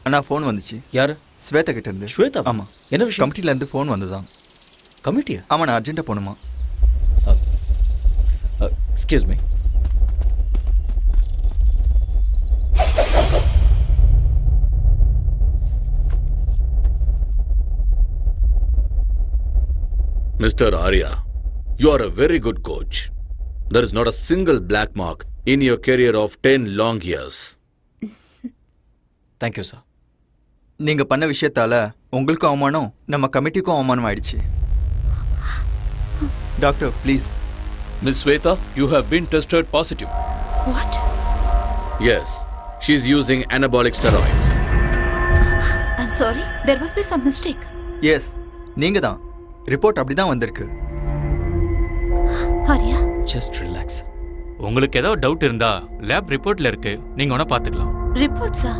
அண்ணா ஃபோன் வந்துச்சு. யாரு? ஸ்வேதா கிட்ட இருந்து. ஸ்வேதா? ஆமா. என்ன விஷயம்? கமிட்டில இருந்து ஃபோன் வந்ததான். கமிட்டியா? ஆமா, நான் அர்ஜென்ட்டா போணுமா. Excuse me. Mr. Arya, you are a very good coach. There is not a single black mark in your career of 10 long years. Thank you, sir. நீங்க பண்ண விஷயத்தால உங்களுக்கும் அவமானம், நம்ம கமிட்டிக்கும் அவமானம் ஆயிடுச்சு. Doctor, please. Miss Sweta, you have been tested positive. What? Yes, she is using anabolic steroids. I'm sorry, there must be some mistake. Yes, நீங்க தான். Report அப்படிதான் வந்திருக்கு. Arya, just relax. உங்களுக்கு ஏதோ டவுட் இருந்தா லேப் ரிப்போர்ட்ல இருக்கு, நீங்க வேணா பாத்துக்கலாம். ரிப்போர்ட்ஸா?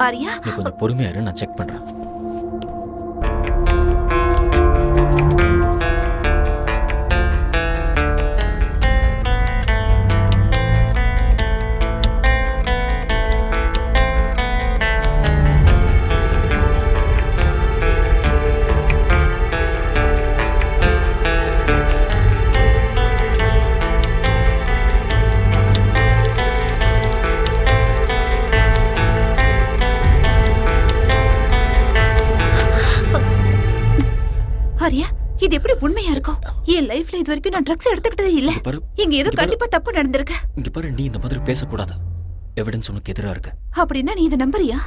ஆரியா நீ கொஞ்சம் பொறுமையா இரு, நான் செக் பண்றேன். இது எப்படி உண்மையா இருக்கும்? என் லைஃப்ல இது வரைக்கும் நான் ட்ரக்ஸ் எடுத்துக்கிட்டதே இல்ல. இங்க ஏதோ கண்டிப்பா தப்பு நடந்திருக்கு. இங்க பாரு, நீ இந்த மாதிரி பேசக்கூடாது. எவிடன்ஸ் உனக்கு எதிரா இருக்கு. அப்படின்னா நீ இதை நம்புறியா?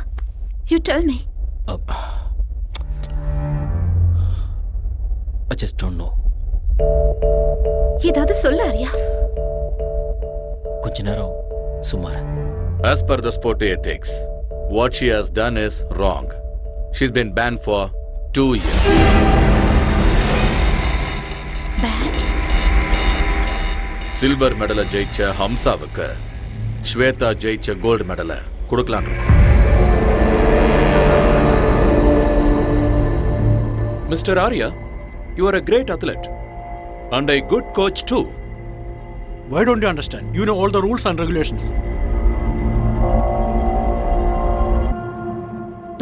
You tell me. I just don't know. ஏதாவது சொல்ல ஆரியா. கொஞ்ச நேரம் சும்மா இரு. As per the sport ethics, what she has done is wrong. She's been banned for 2 years. Silver மெடலை ஜெயிச்ச ஹம்சாவுக்கு ஸ்வேதா ஜெயிச்ச கோல்டு மெடலை கொடுக்கலான் இருக்கோம். Mr. Arya, you are a great athlete and a good coach too. Why don't you understand? You know all the rules and regulations.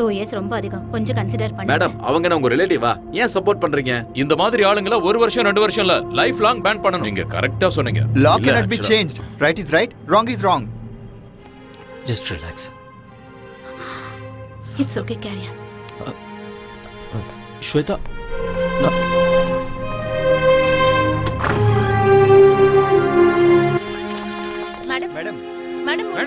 2 years ரொம்ப அதிகம், கொஞ்சம் consider பண்ணுங்க. Madam, அவங்க உங்க ரிலேட்டிவா? ஏன் சப்போர்ட் பண்றீங்க? இந்த மாதிரி ஆளுங்கள 1 வருஷம் 2 வருஷம் இல்ல, லைஃப் லாங் பேன் பண்ணனும். நீங்க கரெக்ட்டா சொன்னீங்க. Law cannot be changed. Right is right, wrong is wrong. Just relax. It's okay, carry on. Shweta, madam madam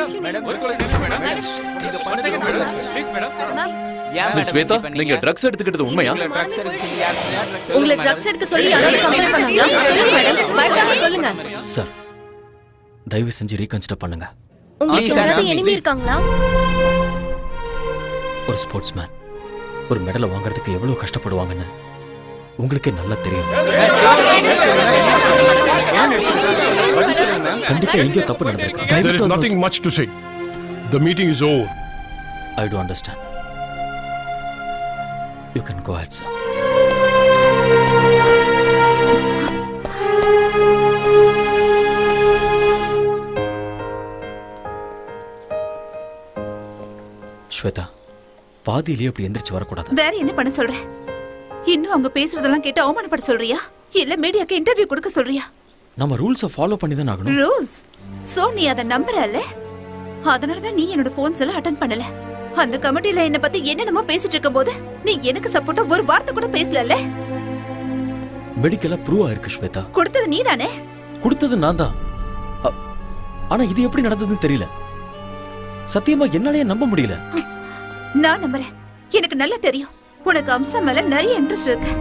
miss Shweta, நீங்க ட்ரக்ஸ் எடுத்துக்கிட்டது உண்மையா? உங்களை ட்ரக்ஸ் எடுக்க சொல்லி யாராவது கம்ப்ளைன்ட் பண்ணாங்களா? சொல்லுங்க மேடம், பயப்படாம சொல்லுங்க. சார், தயவு செஞ்சு ரீகன்சிடர் பண்ணுங்க. உங்களுக்கு யாராவது எனிமி இருக்காங்களா? ஒரு ஸ்போர்ட்ஸ்மேன் ஒரு மெடலை வாங்குறதுக்கு எவ்வளவு கஷ்டப்படுவாங்கன்னு உங்களுக்கே நல்லா தெரியும். கண்டிப்பா எங்கேயோ தப்பு நடந்திருக்கு. There is nothing much to say. The meeting is over. I do understand. You can go ahead, sir. Shweta, பாதியிலே அப்படி எந்திரிச்சு வரக்கூடாது. வேற என்ன பண்ண சொல்ற? இன்னும் அவங்க பேசுறதெல்லாம் கேட்டு அவமானப்பட சொல்றியா? இல்ல மீடியாக்கு இன்டர்வியூ கொடுக்க சொல்றியா? நம்ம ரூல்ஸை ஃபாலோ பண்ணி தான் ஆகணும். ரூல்ஸ்? சோ நீ அத நம்பறல? அதனால தான் நீ என்னோட போன்ஸ் எல்லாம் அட்டெண்ட் பண்ணல. அந்த கமிட்டில என்ன பத்தி என்னென்னமோ பேசிட்டு இருக்கும்போது நீ எனக்கு சப்போர்ட்டா ஒரு வார்த்தை கூட பேசலல. மெடிக்கலா ப்ரூவ் ஆயிருக்கு ஸ்வேதா. கொடுத்தது நீதானே? கொடுத்தது நான் தான். ஆனா இது எப்படி நடந்ததுன்னு தெரியல. சத்தியமா என்னாலயே நம்ப முடியல. நான் நம்புறேன். எனக்கு நல்லா தெரியும் உனக்கு அம்சா மேல நிறைய இன்ட்ரெஸ்ட் இருக்கு.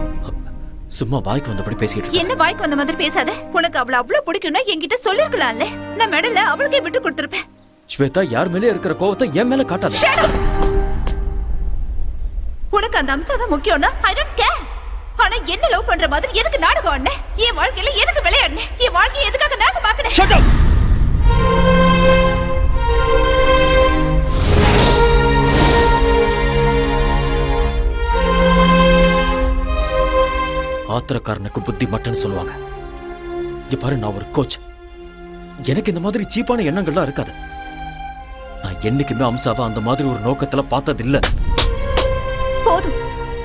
சும்மா வாய்க்கு வந்தபடி பேசிட்டு என்ன வாய்க்கு வந்த மாதிரி பேசாத. உனக்கு அவளை அவ்வளவு பிடிக்கும்னா என்கிட்ட சொல்லிருக்கலாம்ல. நான் மெடல அவளுக்கே விட்டு கொடுத்திருப்பேன். ஸ்வேதா, யார் மேலே இருக்கிற கோவத்தை என் மேல காட்டாத. உனக்கு அந்த அம்சா தான் முக்கியம்னா ஐ டோன்ட் கேர். ஆனா என்ன லவ் பண்ற மாதிரி எதுக்கு நாடகம் ஆடுன? என் வாழ்க்கையில எதுக்கு விளையாடுன? என் வாழ்க்கையை எதுக்காக நாசமாக்குன? Shut up. ஆத்திரக்காரனுக்கு புத்தி மட்டும் சொல்லுவாங்க. இங்க பாரு, நான் ஒரு கோச். எனக்கு இந்த மாதிரி சீப்பான எண்ணங்கள்லாம் இருக்காது. நான் என்னைக்குமே அம்சாவை அந்த மாதிரி ஒரு நோக்கத்துல பார்த்தது இல்ல. போதும்,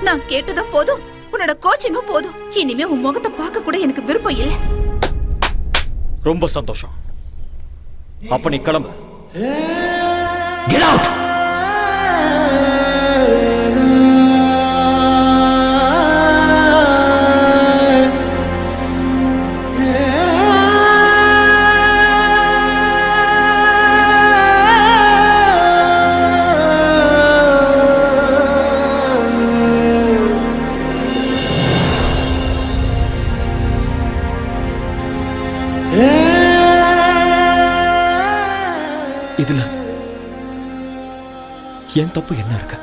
நான் கேட்டதும் போதும், உன்னோட கோச்சிங்கும் போதும். இனிமே உன் முகத்தை பார்க்க கூட எனக்கு விருப்பம் இல்ல. ரொம்ப சந்தோஷம். அப்ப நீ கிளம்பு. Get out. இதுல என் தப்பு என்ன இருக்கு?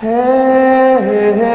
ஸ்வேதா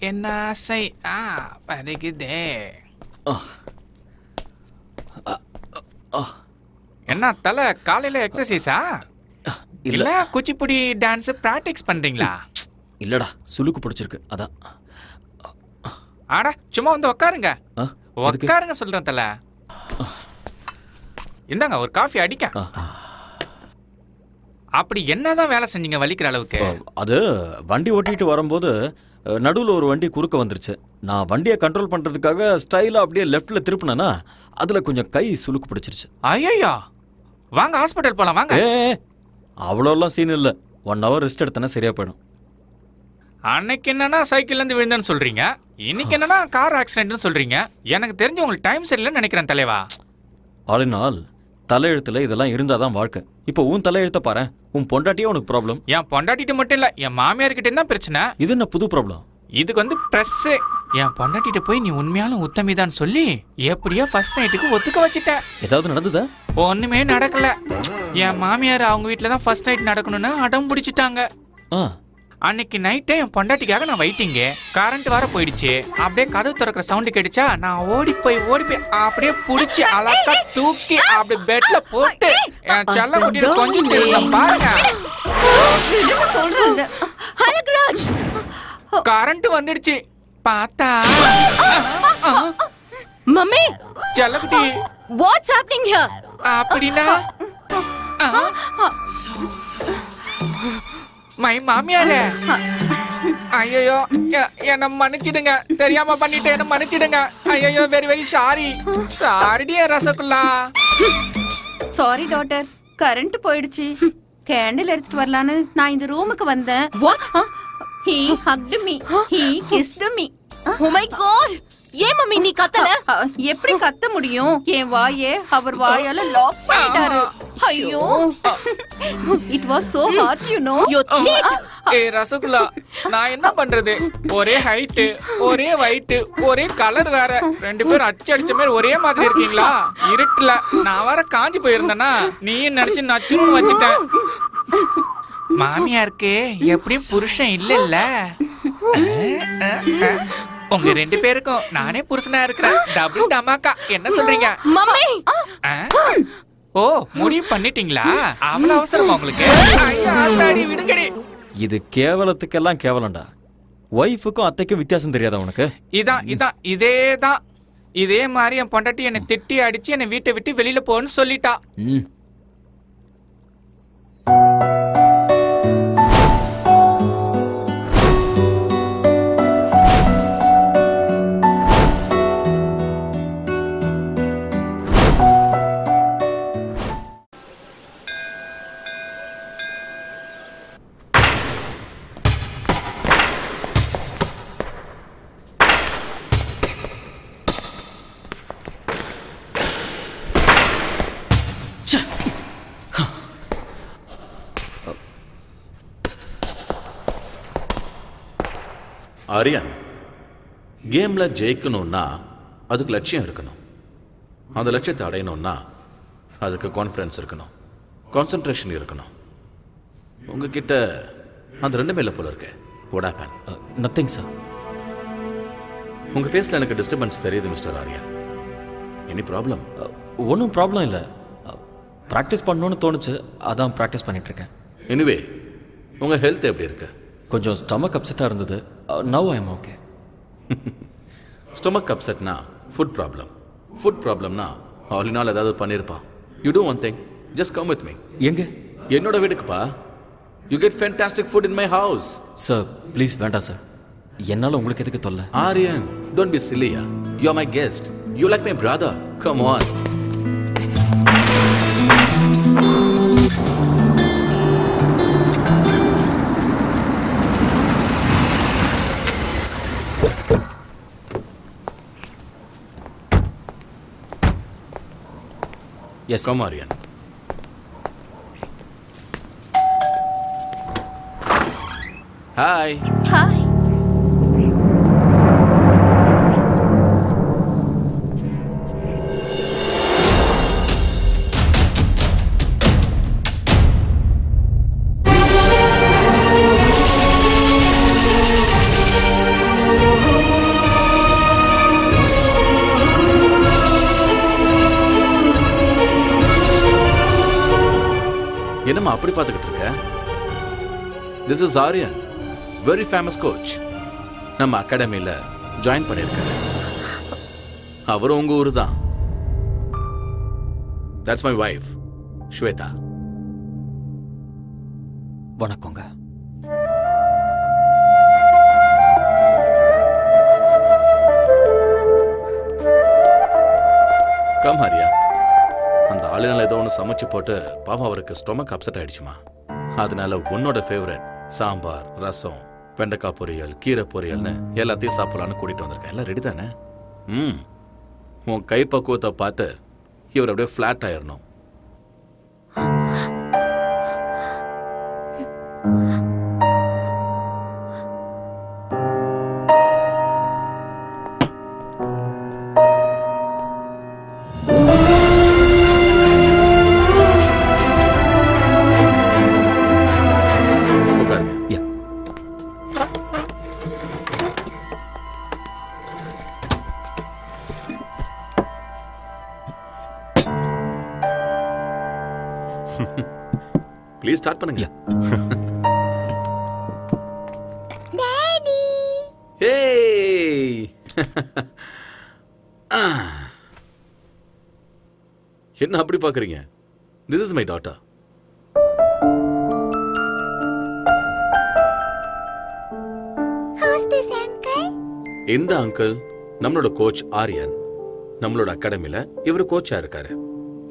என்ன ஆசை பறகுதே. என்ன தலை காலையில எக்ஸசைஸா இல்ல குச்சிப்புடி டான்ஸ் பிராக்டிஸ் பண்றீங்களா? இல்லடா சுளுக்கு பிடிச்சிருக்கு அதான். ஆடா சும்மா வந்து உட்காருங்க உட்காருங்க சொல்றேன் தலை. இந்தாங்க ஒரு காஃபி அடிக்க. அப்படி என்னதான் வேலை செஞ்சீங்க வலிக்கிற அளவுக்கு? அது வண்டி ஓட்டிட்டு வரும்போது நடுவில் ஒரு வண்டி குறுக்க வந்துருச்சு. நான் வண்டியை கண்ட்ரோல் பண்றதுக்காக ஸ்டைலா அப்படியே லெஃப்ட்ல திருப்பினேன்னா அதுல கொஞ்சம் கை சுளுக்கு பிடிச்சிருச்சு. ஐயோ வாங்க ஹாஸ்பிட்டல் போலாம் வாங்க. அவ்வளோலாம் சீன் இல்லை. 1 hour ரெஸ்ட் எடுத்தனா சரியா போயிடும். அன்னைக்கு என்னன்னா சைக்கிள்ல இருந்து விழுந்தேன்னு சொல்றீங்க, இன்னைக்கு என்னன்னா கார் ஆக்சிடென்ட்னு சொல்றீங்க. எனக்கு தெரிஞ்சு உங்களுக்கு டைம் சரியில்லைன்னு நினைக்கிறேன் தலைவா. ஆல் இன் ஆல் தலையெழுத்துல இதெல்லாம் இருந்தாதான் வாழ்க்கை. இப்போ உன் தலையெழுத்த பாரு, உன் பொண்டாட்டியே உனக்கு ப்ராப்ளம். என் பொண்டாட்டிட்டு மட்டும் இல்ல என் மாமியார்கிட்ட தான் பிரச்சனை. இது என்ன புது ப்ராப்ளம்? இதுக்கு வந்து பிரஸ். என் பொண்டாட்டிட்ட போய் நீ உண்மையாலும் உத்தமிதான் சொல்லி எப்படியோ ஃபர்ஸ்ட் நைட்டுக்கு ஒத்துக்க வச்சுட்டேன். ஏதாவது நடந்ததா? ஒண்ணுமே நடக்கல. என் மாமியார் அவங்க வீட்டுல தான் ஃபர்ஸ்ட் நைட் நடக்கணும்னு அடம் பிடிச்சிட்டாங்க. அன்னைக்கு நைட்டே என் பொண்டாட்டிக்காக நான் வெயிட்டிங்க. கரண்ட் வர போயிடுச்சு. அப்படியே கதவு திறக்கிற சவுண்டு கேட்டுச்சா, நான் ஓடி போய் அப்படியே புடிச்சு அழகா தூக்கி அப்படி பெட்ல போட்டு என் செல்ல குட்டியில கொஞ்சம் தெரியும் பாருங்க. சொல்றாங்க கரண்ட் வந்துடுச்சு. பார்த்தா மம்மி செல்லக்குட்டி வாட்ஸ் ஹேப்பனிங் ஹியர்? அப்படினா மை மாமியாரே, ஐயோ என்ன மன்னிச்சிடுங்க, தெரியாம பண்ணிட்டு என்ன மன்னிச்சிடுங்க. ஐயோ வெரி வெரி சாரி. சாரிடியே ரசகுல்லா. சாரி டாட்டர், கரண்ட் போயிடுச்சு. கேண்டில் எடுத்துட்டு வரலான்னு நான் இந்த ரூமுக்கு வந்தேன். He hugged me. He kissed me. Oh my god! ஏன் மம்மி நீ கத்தல? எப்படி கத்த முடியும்? என் வாயே அவர் வாயால லாக் பண்ணிட்டாரு. ஐயோ, it was so hard, you know. You cheat. Rasgulla, நான் என்ன பண்றது? ஒரே ஹைட், ஒரே வைட், ஒரே கலர் வேற. 2 பேரும் அடிச்ச மாதிரி ஒரே மாதிரி இருக்கீங்களா? இருட்டுல நான் வர காஞ்சி போயிருந்தேனா நீயும் நினைச்சு நச்சுன்னு வச்சுட்டேன். மாமியாருக்கு எப்படியும் புருஷன் இல்ல. உங்க 2 பேருக்கும் நானே புருஷனா இருக்கிறேன். டபுள் டமாக்கா. என்ன சொல்றீங்க மம்மி? ஓ முடிவு பண்ணிட்டீங்களா? அவ்வளவு அவசரமா உங்களுக்கு? விடுங்கடி. இது கேவலத்துக்கெல்லாம் கேவலம்டா. ஒய்ஃபுக்கும் அத்தைக்கும் வித்தியாசம் தெரியாதா உனக்கு? இதேதான். இதே மாதிரி என் பொண்டாட்டி என்னை திட்டி அடிச்சு என்னை வீட்டை விட்டு வெளியில போன்னு சொல்லிட்டா. ஆரியன், கேம்ல ஜெயிக்கணும்னா அதுக்கு லட்சியம் இருக்கணும். அந்த லட்சியத்தை அடையணும்னா அதுக்கு கான்ஃபிடன்ஸ் இருக்கணும், கான்சென்ட்ரேஷன் இருக்கணும். உங்ககிட்ட அந்த 2 மேல போல இருக்கு. What happen? Nothing sir. உங்க ஃபேஸ்ல எனக்கு டிஸ்டர்பன்ஸ் தெரியுது மிஸ்டர் ஆரியன். Any problem? ஒன்றும் ப்ராப்ளம் இல்லை. ப்ராக்டிஸ் பண்ணணும்னு தோணுச்சு, அதான் ப்ராக்டிஸ் பண்ணிட்டு இருக்கேன். எனிவே உங்க ஹெல்த் எப்படி இருக்கு? கொஞ்சம் ஸ்டமக் அப்செட்டாக இருந்தது. Now I am okay. Stomach அப்செட்னா ஃபுட் ப்ராப்ளம். ஃபுட் ப்ராப்ளம்னா ஆல் இன் ஆல் ஏதாவது பண்ணியிருப்பான். You do one thing, just come with me. எங்க? என்னோட வீட்டுக்குப்பா. You get fantastic food in my house. சார் ப்ளீஸ் வேண்டாம் சார். என்னால உங்களுக்கு எதுக்கு தொல்லை? Aryan, don't be silly. You're my guest. You like my brother. Come on. Yes, come Aryan. Hi. Hi. என்னம்மா அப்படி பார்த்துக்கிட்டு இருக்க? This is Aryan, very famous coach. நம்ம அகாடமியில ஜாயின் பண்ணியிருக்காரு. அவர் உங்க ஊரு தான். That's my wife, Shweta. வணக்கங்க. Come Arya. அந்த ஆளுநர் ஏதோ ஒன்று சமைச்சு போட்டு பாவம் அவருக்கு ஸ்டொமக் அப்செட் ஆயிடுச்சுமா. அதனால உன்னோட ஃபேவரட் சாம்பார், ரசம், வெண்டைக்காய் பொரியல், கீரை பொரியல்னு எல்லாத்தையும் சாப்பிடலான்னு கூட்டிட்டு வந்திருக்கேன். எல்லாம் ரெடி தானே? உன் கை பக்குவத்தை பார்த்து இவர் அப்படியே ஃப்ளாட் ஆயிடணும். ப்ளீஸ் ஸ்டார்ட் பண்ணுங்க. டாடி. ஏய். என்ன அப்படி பார்க்கறீங்க? This is my daughter. Who's this uncle? இந்த அங்கிள் நம்மளோட கோச் ஆரியன். நம்மளோட அகாடமில இவர் கோச்சா இருக்காரு.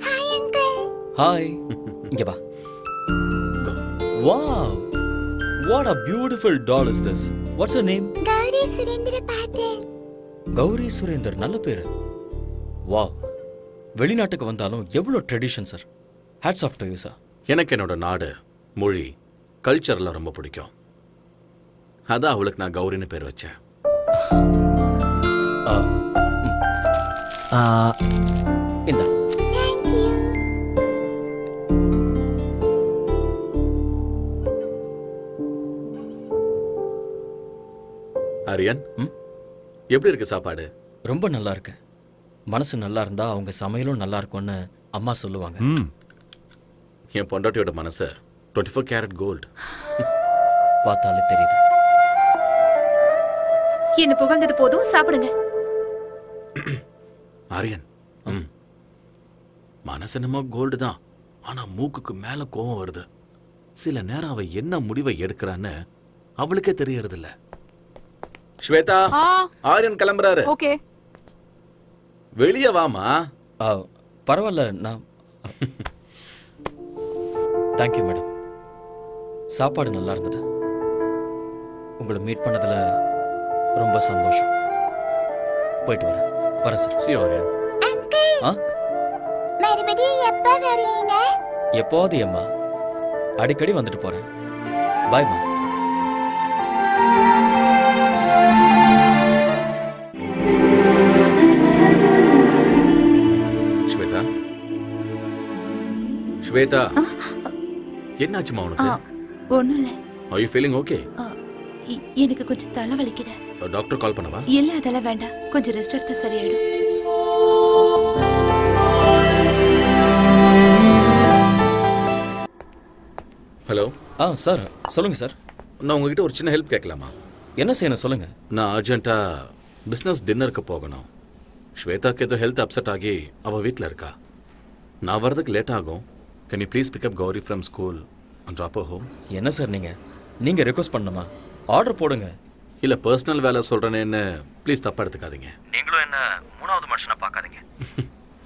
Hi uncle. ஹாய். இங்க வா. Wow. What a beautiful doll is this. What's her name? Gauri Surendra Patil. Gowri Surender, நல்ல பேரு. Wow. வெளிநாட்டுக்கு வந்தாலும் எவ்வளவு tradition sir. Hats off to you sir. எனக்கு என்னோட நாடு, மொழி, கல்ச்சர்லாம் ரொம்ப பிடிக்கும். அதான் அவளுக்கு நான் கௌரின்னு பேர் வச்சேன். இந்த Thank you. ஆரியன், எப்படி இருக்கு சாப்பாடு? ரொம்ப நல்லா இருக்கு. மனசு நல்லா இருந்தா அவங்க சமையலும் நல்லா இருக்கும்னு அம்மா சொல்லுவாங்க. என் பொண்டாட்டியோட மனசு 24 கேரட் கோல்டு. பார்த்தாலே தெரியுது. என்ன புகழ்ந்தது போதும், சாப்பிடுங்க. ஆரியன், மனசு என்னமோ கோல்டு தான், ஆனா மூக்குக்கு மேல கோவம் வருது. சில நேரம் அவ என்ன முடிவை எடுக்கிறான்னு அவளுக்கே தெரியறது இல்ல. ஸ்வேதா, ஆரியன் கிளம்புறாரு. ஓகே. வெளியே வாமா. பரவாயில்ல, நான் தேங்க்யூ மேடம். சாப்பாடு நல்லா இருந்தது. உங்களை மீட் பண்ணதுல ரொம்ப சந்தோஷம். போயிட்டு வரேன் சார். சி ஆரியன். மறுபடியும் எப்ப வருவீங்க? எப்போது அம்மா, அடிக்கடி வந்துட்டு போறேன். பாய்மா. ஸ்வேதா, ஸ்வேதா, என்னாச்சுமா உனக்கு? ஒண்ணும் இல்ல. Are you feeling okay? எனக்கு கொஞ்சம் தலை வலிக்குது. டாக்டர் கால் பண்ணவா? இல்ல, அதெல்லாம் வேண்டாம். கொஞ்சம் ரெஸ்ட் எடுத்தா சரியாயிடும். ஹலோ. சார் சொல்லுங்க சார். நான் உங்ககிட்ட ஒரு சின்ன ஹெல்ப் கேட்கலாமா? என்ன செய்யணும் சொல்லுங்க. நான் அர்ஜென்ட்டா பிஸ்னஸ் டின்னருக்கு போகணும். ஸ்வேதாக்கு ஏதோ ஹெல்த் அப்செட் ஆகி அவள் வீட்டில் இருக்கா. நான் வர்றதுக்கு லேட் ஆகும். Can you please pick up Gauri from school and drop her home. என்ன சார் நீங்க ரெக்வெஸ்ட் பண்ணணுமா? ஆர்டர் போடுங்க. இல்ல பர்சனல் வேலை சொல்றேன்னு ப்ளீஸ் தப்பா எடுத்துக்காதீங்க. நீங்களும் என்ன மூணாவது மனுஷனா பார்க்காதீங்க.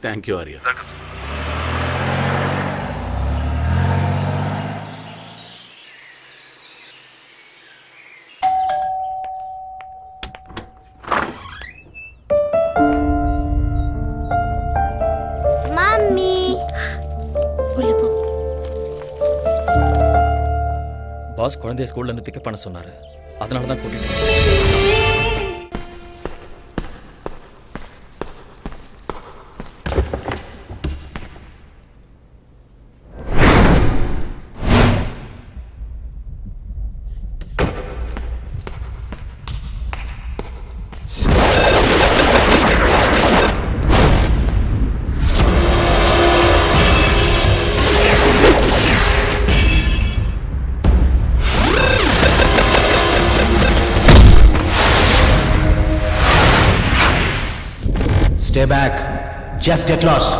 Thank you Arya. Mummy boss குழந்தைய ஸ்கூல்ல இருந்து பிக்கப் பண்ண சொன்னாரு. அதனால தான் கூட்டிட்டு Stay back. Just get lost.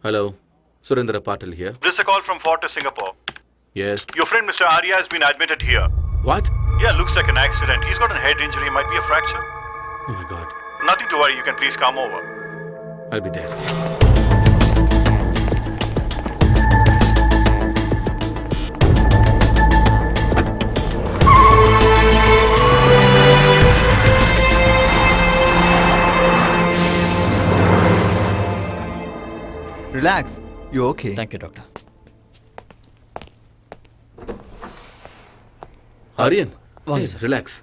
Hello, Surendra Patil here. This is a call from Fortis, Singapore. Yes. Your friend Mr. Arya has been admitted here. What? Yeah, looks like an accident. He's got a head injury, might be a fracture. Oh my God. Nothing to worry, you can please come over. I'll be there. Relax. You're okay. Thank you, doctor. Aryan, வாங்க sir. Relax.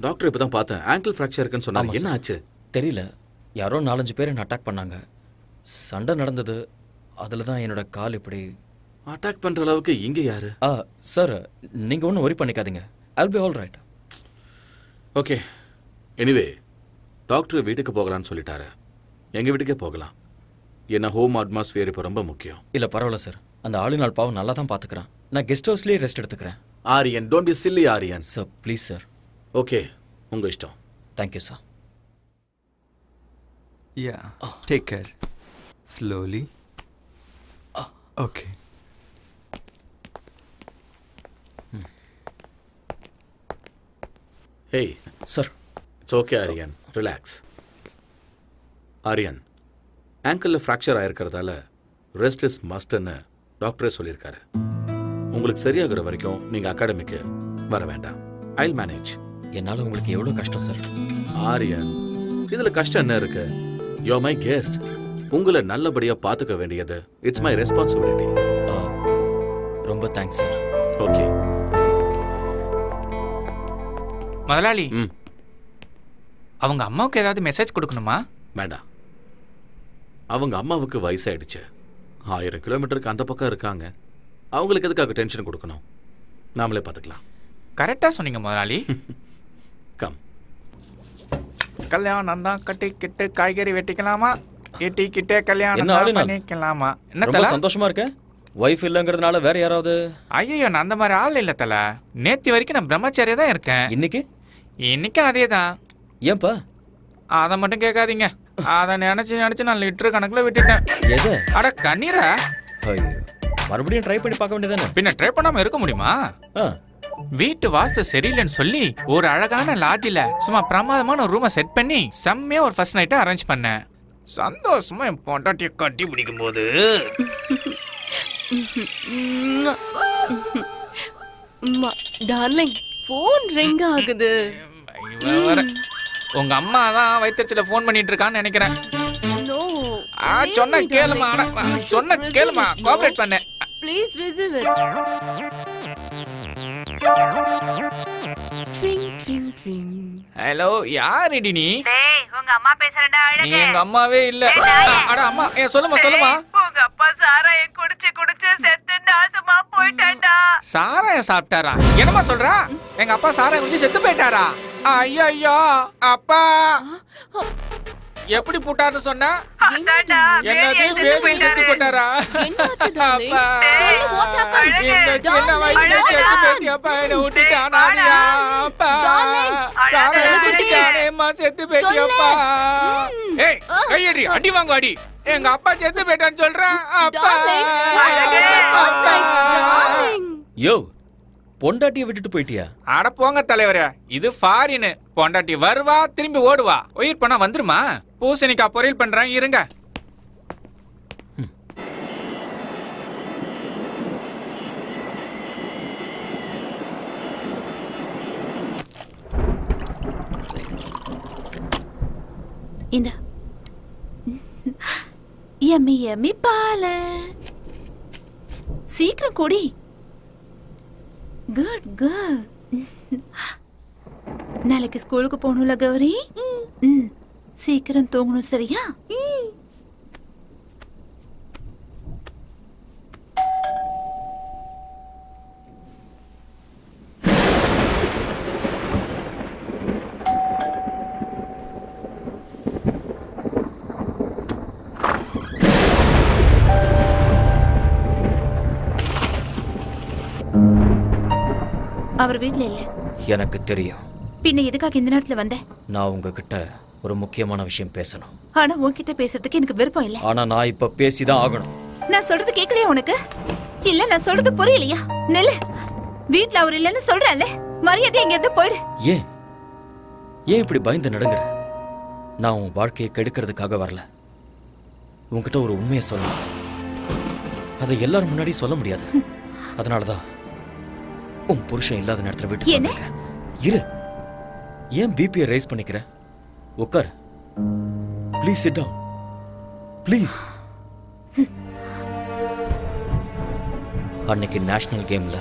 Doctor இப்பதான் பார்த்தேன். Angle fracture இருக்குன்னு சொன்னாங்க. என்ன ஆச்சு? தெரியல. யாரோ 4-5 பேர் என்ன அட்டாக் பண்ணாங்க. சண்டை நடந்தது. அதுல தான் என்னோட கால் இப்படி அட்டாக் பண்ற அளவுக்கு இங்க யாரு? சார் நீங்க ஒன்றும் worry பண்ணிக்காதீங்க. I'll be all right. Okay. Anyway doctor வீட்டுக்கு போகலான்னு சொல்லிட்டாரு. எங்க வீட்டுக்கே போகலாம். என்ன ஹோம் அட்மாஸ்பியர் இப்போ ரொம்ப முக்கியம். இல்ல பரவாயில்ல சார். அந்த ஆளினால் பாவம் நல்லா தான் பாத்துக்கிறேன். நான் கெஸ்ட் ஹவுஸ்லயே ரெஸ்ட் எடுத்துக்கிறேன். Aryan, don't be chilli Aryan. Sir please sir. Okay, உங்க இஷ்டம். Thank you sir. Yeah. Take care. Slowly. Okay. Hey. Sir. It's okay, Aryan. Relax. Aryan, ankle fracture ஆயிருக்கிறதால ரெஸ்ட் இஸ் மஸ்ட்னு டாக்டரே சொல்லியிருக்காரு. உங்களுக்கு சரியாகிற வரைக்கும் நீங்க அகாடமிக்கு வர வேண்டாம். I'll manage. என்னால உங்களுக்கு எவ்வளவு கஷ்டம் சார். ஆரியன், இதுல கஷ்டம் என்ன இருக்கு? You my guest. உங்களை நல்லபடியா பாத்துக்க வேண்டியது இட்ஸ் மை ரெஸ்பான்சிபிலிட்டி. ரொம்ப தேங்க்ஸ் சார். ஓகே. முதலாளி, அவங்க அம்மாவுக்கு ஏதாவது மெசேஜ் கொடுக்கணுமா? வேண்டாம். அவங்க அம்மாவுக்கு வயசாயிடுச்சு. 1000 கிலோமீட்டருக்கு அந்த பக்கம் இருக்காங்க. அவங்களுக்கு எதுக்காக டென்ஷன் கொடுக்கணும்? நாமளே பார்த்துக்கலாம். கரெக்டா சொன்னீங்க முதலாளி. கம். கல்யாணம் தான் கட்டிக்கிட்டு காய்கறி வெட்டிக்கலாமா? வெட்டிக்கிட்டே கல்யாணம் பண்ணிக்கலாமா? என்ன ரொம்ப சந்தோஷமா இருக்க? வைஃப் இல்லங்கிறதுனால வேற யாராவது? ஐயோ, நான் அந்த மாதிரி ஆள் இல்ல தல. நேத்து வரைக்கும் நான் பிரம்மச்சாரியா தான் இருக்கேன். இன்னைக்கும் அதே தான். ஏன்பா? அதை மட்டும் கேட்காதீங்க. அதை நினைச்சு நான் லிட்டர் கணக்குல விட்டுட்டேன். எது? அட கண்ணீரா? மறுபடியும் ட்ரை பண்ணி பார்க்க வேண்டியதானே? பின்ன ட்ரை பண்ணாம இருக்க முடியுமா? வீட்டு வாஸ்து சரியில்லைன்னு சொல்லி ஒரு அழகான லாட்ஜில சும்மா பிரமாதமான ஒரு ரூமை செட் பண்ணி செம்மையா ஒரு ஃபர்ஸ்ட் நைட்டை அரேஞ்ச் பண்ணேன். சந்தோஷமா என் பொண்டாட்டியை கட்டி பிடிக்கும் போது டார்லிங், போன் ரிங் ஆகுது. உங்க அம்மா தான் வைத்தியத்துல போன் பண்ணிட்டு இருக்கான்னு நினைக்கிறேன். சொன்ன கேளுமா, சொன்ன கேளுமா, கோஆபரேட் பண்ணு. Please receive it. ஹலோ, யாரடி நீ? டேய், உங்க அம்மா பேசுறடா. நீ எங்க அம்மாவே இல்ல. அட அம்மா, சொல்லுமா. உங்க அப்பா சாராயம் குடிச்சு செத்து நாசமா போயிட்டான்டா. சாராயம் சாப்பிட்டாரா? என்னமா சொல்றா? எங்க அப்பா சாராயம் குடிச்சு செத்து போயிட்டாரா? ஐயோ, அப்பா எப்படி போட்டாருன்னு சொன்னா? என்னது, பேபி செத்து போட்டாரா? அப்பா, இந்த சின்ன வயசுல செத்து போயிட்டியாப்பா, என்ன விட்டுட்டானாடியா? அப்பா, சாராயம் குடிச்சானேம்மா, செத்து போயிட்டியாப்பா. ஏய், கையடி, அடி வாங்க அடி. எங்க அப்பா செத்து போயிட்டான்னு சொல்றேன். அப்பா, யோ, பொண்டாட்டியை விட்டுட்டு போயிட்டியா? அட போங்க தலைவரே, இது ஃபாரின். பொண்டாட்டி வருவா, திரும்பி ஓடுவா. உயிர் பணம் வந்துருமா? பூசணிக்கா பொரியல் பண்றேன், இருங்க. இந்த யம்மி யம்மி பால சீக்கிரம் குடி. Good good. நாளைக்கு ஸ்கூலுக்கு போகணும்ல கௌரி? சீக்கிரம் தூங்கணும், சரியா? அவர் வீட்ல இல்ல. எனக்கு தெரியும். பின்ன எதுக்காக இந்த நேரத்துல வந்த? நான் உங்ககிட்ட ஒரு முக்கியமான விஷயம் பேசணும். ஆனா உன்கிட்ட பேசுறதுக்கு எனக்கு விருப்பம் இல்ல. ஆனா நான் இப்ப பேசிதான் ஆகணும். நான் சொல்றது கேட்கலையா உனக்கு? இல்ல, நான் சொல்றது புரியலையா? நெல்லு, வீட்ல அவர் இல்லன்னு சொல்றேன்ல, மரியாதை எங்க இருந்து போயிடு. ஏன் இப்படி பயந்து நடுங்குற? நான் உன் வாழ்க்கையை கெடுக்கிறதுக்காக வரல. உன்கிட்ட ஒரு உண்மையை சொல்லணும். அதை எல்லாரும் முன்னாடி சொல்ல முடியாது. அதனாலதான் உன் புருஷன் இல்லாத நேரத்துல வீட்டுக்கு இரு. ஏன் பிபியை ரைஸ் பண்ணிக்கிற? உட்கார். Please sit down. ப்ளீஸ். அன்னைக்கு நேஷனல் கேம்ல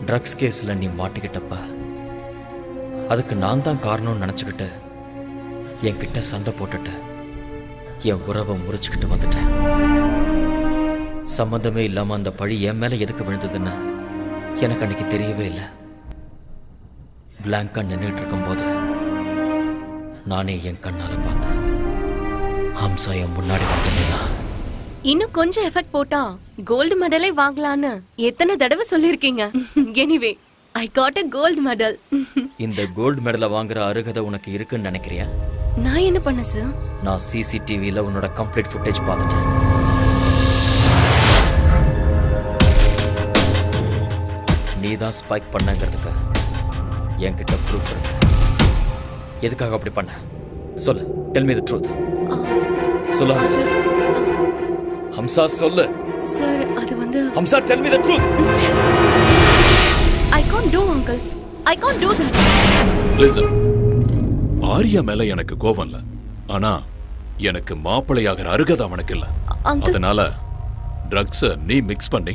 ட்ரக்ஸ் கேஸ்ல நீ மாட்டிக்கிட்டப்ப அதுக்கு நான் தான் காரணம்னு நினைச்சுக்கிட்டு என்கிட்ட சண்டை போட்டுட்டு என் உறவை முறிச்சுக்கிட்டு வந்துட்டேன். சம்பந்தமே இல்லாம அந்த பழி என் மேல எதுக்கு விழுந்ததுன்னு எனக்கு அன்னைக்கு தெரியவே இல்லை. பிளாங்கா நின்றுட்டு இருக்கும் போது நானே என் கண்ணால பார்த்தேன். ஹம்சா என் முன்னாடி வந்து நின்னா. இன்னும் கொஞ்சம் எஃபெக்ட் போட்டா கோல்டு மெடலே வாங்கலான்னு எத்தனை தடவை சொல்லிருக்கீங்க. Anyway, I got a gold medal. இந்த கோல்டு மெடலை வாங்குற அருகதை உனக்கு இருக்குன்னு நினைக்கிறியா? நான் என்ன பண்ண சார்? நான் சிசிடிவில உன்னோட கம்ப்ளீட் ஃபுட்டேஜ் பார்த்துட்டேன். நீ தான் ஸ்பைக் பண்ணங்கிறதுக்கு என்கிட்ட ப்ரூஃப் இருக்கு. எதுக்காக அப்படி பண்ண சொல்லு. Tell me the truth. சொல்லு ஹம்சா. ஹம்சா சொல்லு. சார் அது வந்து Hamsa tell me the truth. I can't do uncle. I can't do that. Listen. Arya மேல எனக்கு கோவம் இல்ல. ஆனா எனக்கு மாப்பிளையாகிற அருகதை அவனுக்கு இல்ல. அதனால ட்ரக்ஸ நீ மிக்ஸ் பண்ணி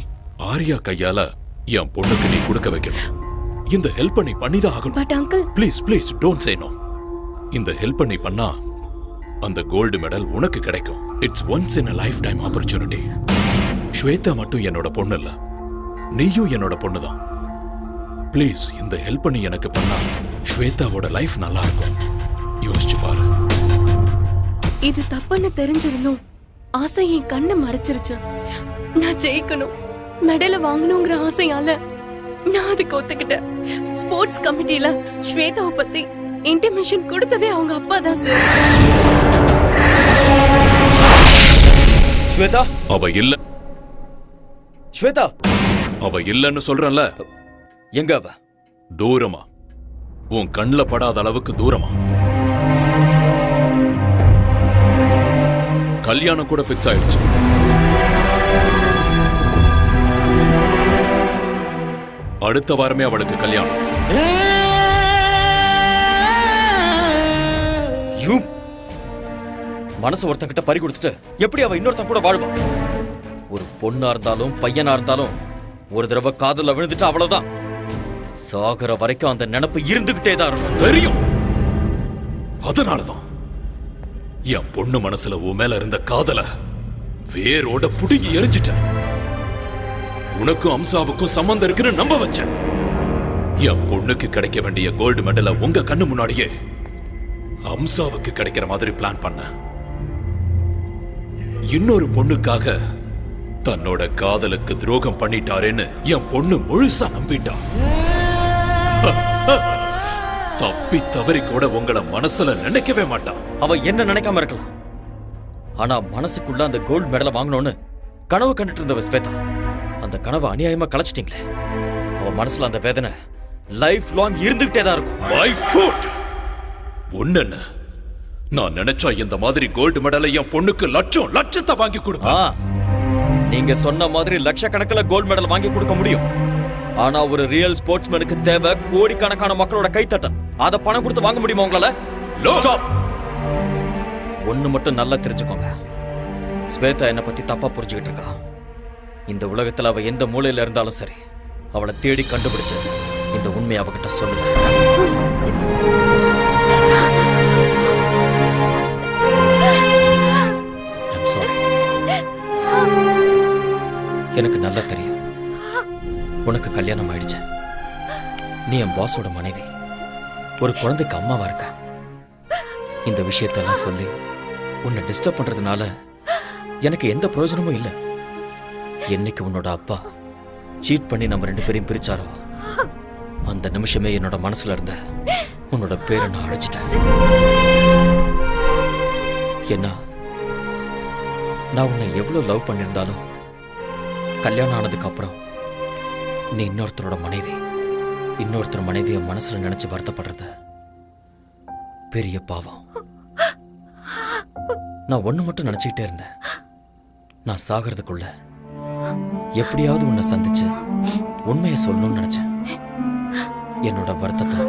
ஆரியா கையால என் பொண்ணுக்கு நீ கொடுக்க வைக்கணும். இந்த ஹெல்ப் நீ பண்ணிதான் ஆகணும். But uncle please please don't say no. இந்த ஹெல்ப் நீ பண்ணா அந்த கோல்டு மெடல் உனக்கு கிடைக்கும். It's once in a lifetime opportunity. Shweta மட்டும் என்னோட பொண்ணு இல்ல, நீயும் என்னோட பொண்ணுதான். ப்ளீஸ் இந்த ஹெல்ப் நீ எனக்கு பண்ணா ஸ்வேதாவோட லைஃப் நல்லா இருக்கும். யோசிச்சு பாரு. இது தப்புன்னு தெரிஞ்சிருந்தும் ஆசை என் கண்ணை மறைச்சிருச்சு. நான் ஜெயிக்கணும், மெடலை வாங்கணுங்கிற ஆசையால நான் அதுக்கு ஒத்துக்கிட்டேன். ஸ்போர்ட்ஸ் கமிட்டில ஸ்வேதாவை பத்தி இன்டிமேஷன் கொடுத்ததே அவங்க அப்பா தான் சார். ஸ்வேதா அவ இல்ல. ஸ்வேதா அவ இல்லன்னு சொல்றேன்ல. எங்க அவ? தூரமா, உன் கண்ணுல படாத அளவுக்கு தூரமா. கல்யாணம் கூட ஃபிக்ஸ் ஆயிடுச்சு. அடுத்த வாரமே அவளுக்கு கல்யாணம். மனசு ஒருத்தங்கிட்ட பறி கொடுத்துட்டு எப்படி அவ இன்னொருத்தன் கூட வாழ்வா? ஒரு பொண்ணா இருந்தாலும் பையனா இருந்தாலும் ஒரு தடவை காதல விழுந்துட்டு அவ்வளவுதான். சாகர வரைக்கும் அந்த நினைப்பு இருந்துகிட்டே தான் இருக்கும். தெரியும். அதனாலதான் என் பொண்ணு மனசுல உன் மேல இருந்த காதல வேரோட புடுங்கி எரிஞ்சிட்டேன். உனக்கும் அம்சாவுக்கும் சம்பந்தம் இருக்குன்னு நம்ப வச்சேன். என் பொண்ணுக்கு கிடைக்க வேண்டிய கோல்டு மெடலை உங்க கண்ணு முன்னாடியே அம்சாவுக்கு கிடைக்கிற மாதிரி பிளான் பண்ண. இன்னொரு பொண்ணுக்காக தன்னோட காதலுக்கு துரோகம் பண்ணிட்டாரேன்னு என் பொண்ணு முழுசா நம்பிட்டான். தப்பி தவறி கூட உங்களை மனசுல நினைக்கவே மாட்டான். அவ என்ன நினைக்காம இருக்கலாம், ஆனா மனசுக்குள்ள அந்த கோல்டு மெடலை வாங்கணும்னு கனவு கண்டுட்டு இருந்தவ ஸ்வேதா. அந்த கனவை அநியாயமா கலைச்சிட்டீங்களே. அவ மனசுல அந்த வேதனை லைஃப் லாங் இருந்துகிட்டே தான் இருக்கும். My foot. ஒண்ணு நான் நினைச்சா இந்த மாதிரி கோல்டு மெடலை என் பொண்ணுக்கு லட்சத்தை வாங்கி கொடுப்பேன். நீங்க சொன்ன மாதிரி லட்சக்கணக்கில் கோல்டு மெடல் வாங்கி கொடுக்க முடியும். ஆனா ஒரு ரியல் ஸ்போர்ட்ஸ்மேனுக்கு தேவை கோடிக்கணக்கான மக்களோட கைத்தட்டல். அத பணம் கொடுத்து வாங்க முடியுமா உங்களால? ஒண்ணு மட்டும் நல்லா தெரிஞ்சுக்கோங்க. ஸ்வேதா என்ன பத்தி தப்பா புரிஞ்சுக்கிட்டு இருக்கா. இந்த உலகத்துல அவ எந்த மூலையில இருந்தாலும் சரி, அவளை தேடி கண்டுபிடிச்சு இந்த உண்மையை அவகிட்ட சொல்லுவேன். எனக்கு நல்லா தெரியும் உனக்கு கல்யாணம் ஆயிடுச்சு. நீ என் பாஸோட மனைவி, ஒரு குழந்தைக்கு அம்மாவா இருக்க. இந்த விஷயத்தெல்லாம் சொல்லி உன்னை டிஸ்டர்ப் பண்றதுனால எனக்கு எந்த பிரயோஜனமும் இல்லை. என்னைக்கு உன்னோட அப்பா சீட் பண்ணி நம்ம 2 பேரையும் பிரிச்சாரோ அந்த நிமிஷமே என்னோட மனசுல இருந்த உன்னோட பேரை நான் அழைச்சிட்டேன். என்ன நான் உன்னை எவ்வளவு லவ் பண்ணியிருந்தாலும் கல்யாணம் ஆனதுக்கு அப்புறம் நீ இன்னொருத்தரோட மனைவி, இன்னொருத்தர் மனைவியை மனசுல நினைச்சு வருத்தப்படுறத பெரிய பாவம். நான் ஒண்ணு மட்டும் நினைச்சுக்கிட்டே இருந்தேன். நான் சாகிறதுக்குள்ள எப்படியாவது உன்னை சந்திச்சு உண்மையை சொல்லணும்னு நினைச்சேன். என்னோட வருத்தத்தை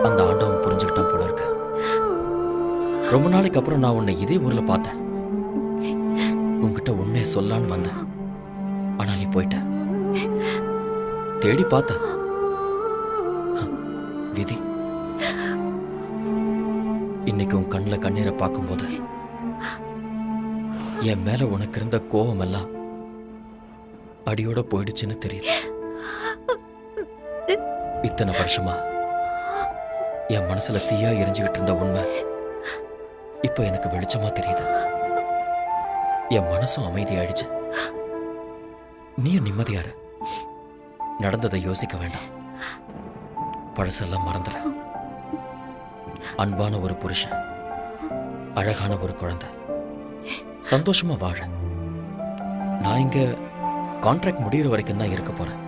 அந்த ஆண்டவன் புரிஞ்சுக்கிட்டான் போல இருக்கு. ரொம்ப நாளைக்கு அப்புறம் நான் உன்னை இதே ஊர்ல பார்த்தேன். உன்கிட்ட உண்மையை சொல்லான்னு வந்தேன். ஆனா நீ போயிட்ட. தேடி பார்த்த விதி. இன்னைக்கு உன் கண்ணுல கண்ணீரை பார்க்கும்போது என் மேல உனக்கு இருந்த கோபம் எல்லாம் அடியோட போயிடுச்சுன்னு தெரியுது. இத்தனை வருஷமா என் மனசுல தீயா எரிஞ்சுக்கிட்டு இருந்த உண்மை இப்ப எனக்கு வெளிச்சமா தெரியுது. என் மனசும் அமைதியாயிடுச்சு. நீயும் நிம்மதியாரு. நடந்ததை யோசிக்க வேண்டாம். பழசெல்லாம் மறந்துட. அன்பான ஒரு புருஷன் அழகான ஒரு குழந்தை. சந்தோஷமா வாழ. நான் இங்க கான்ட்ராக்ட் முடிகிற வரைக்கும் தான் இருக்க போறேன்.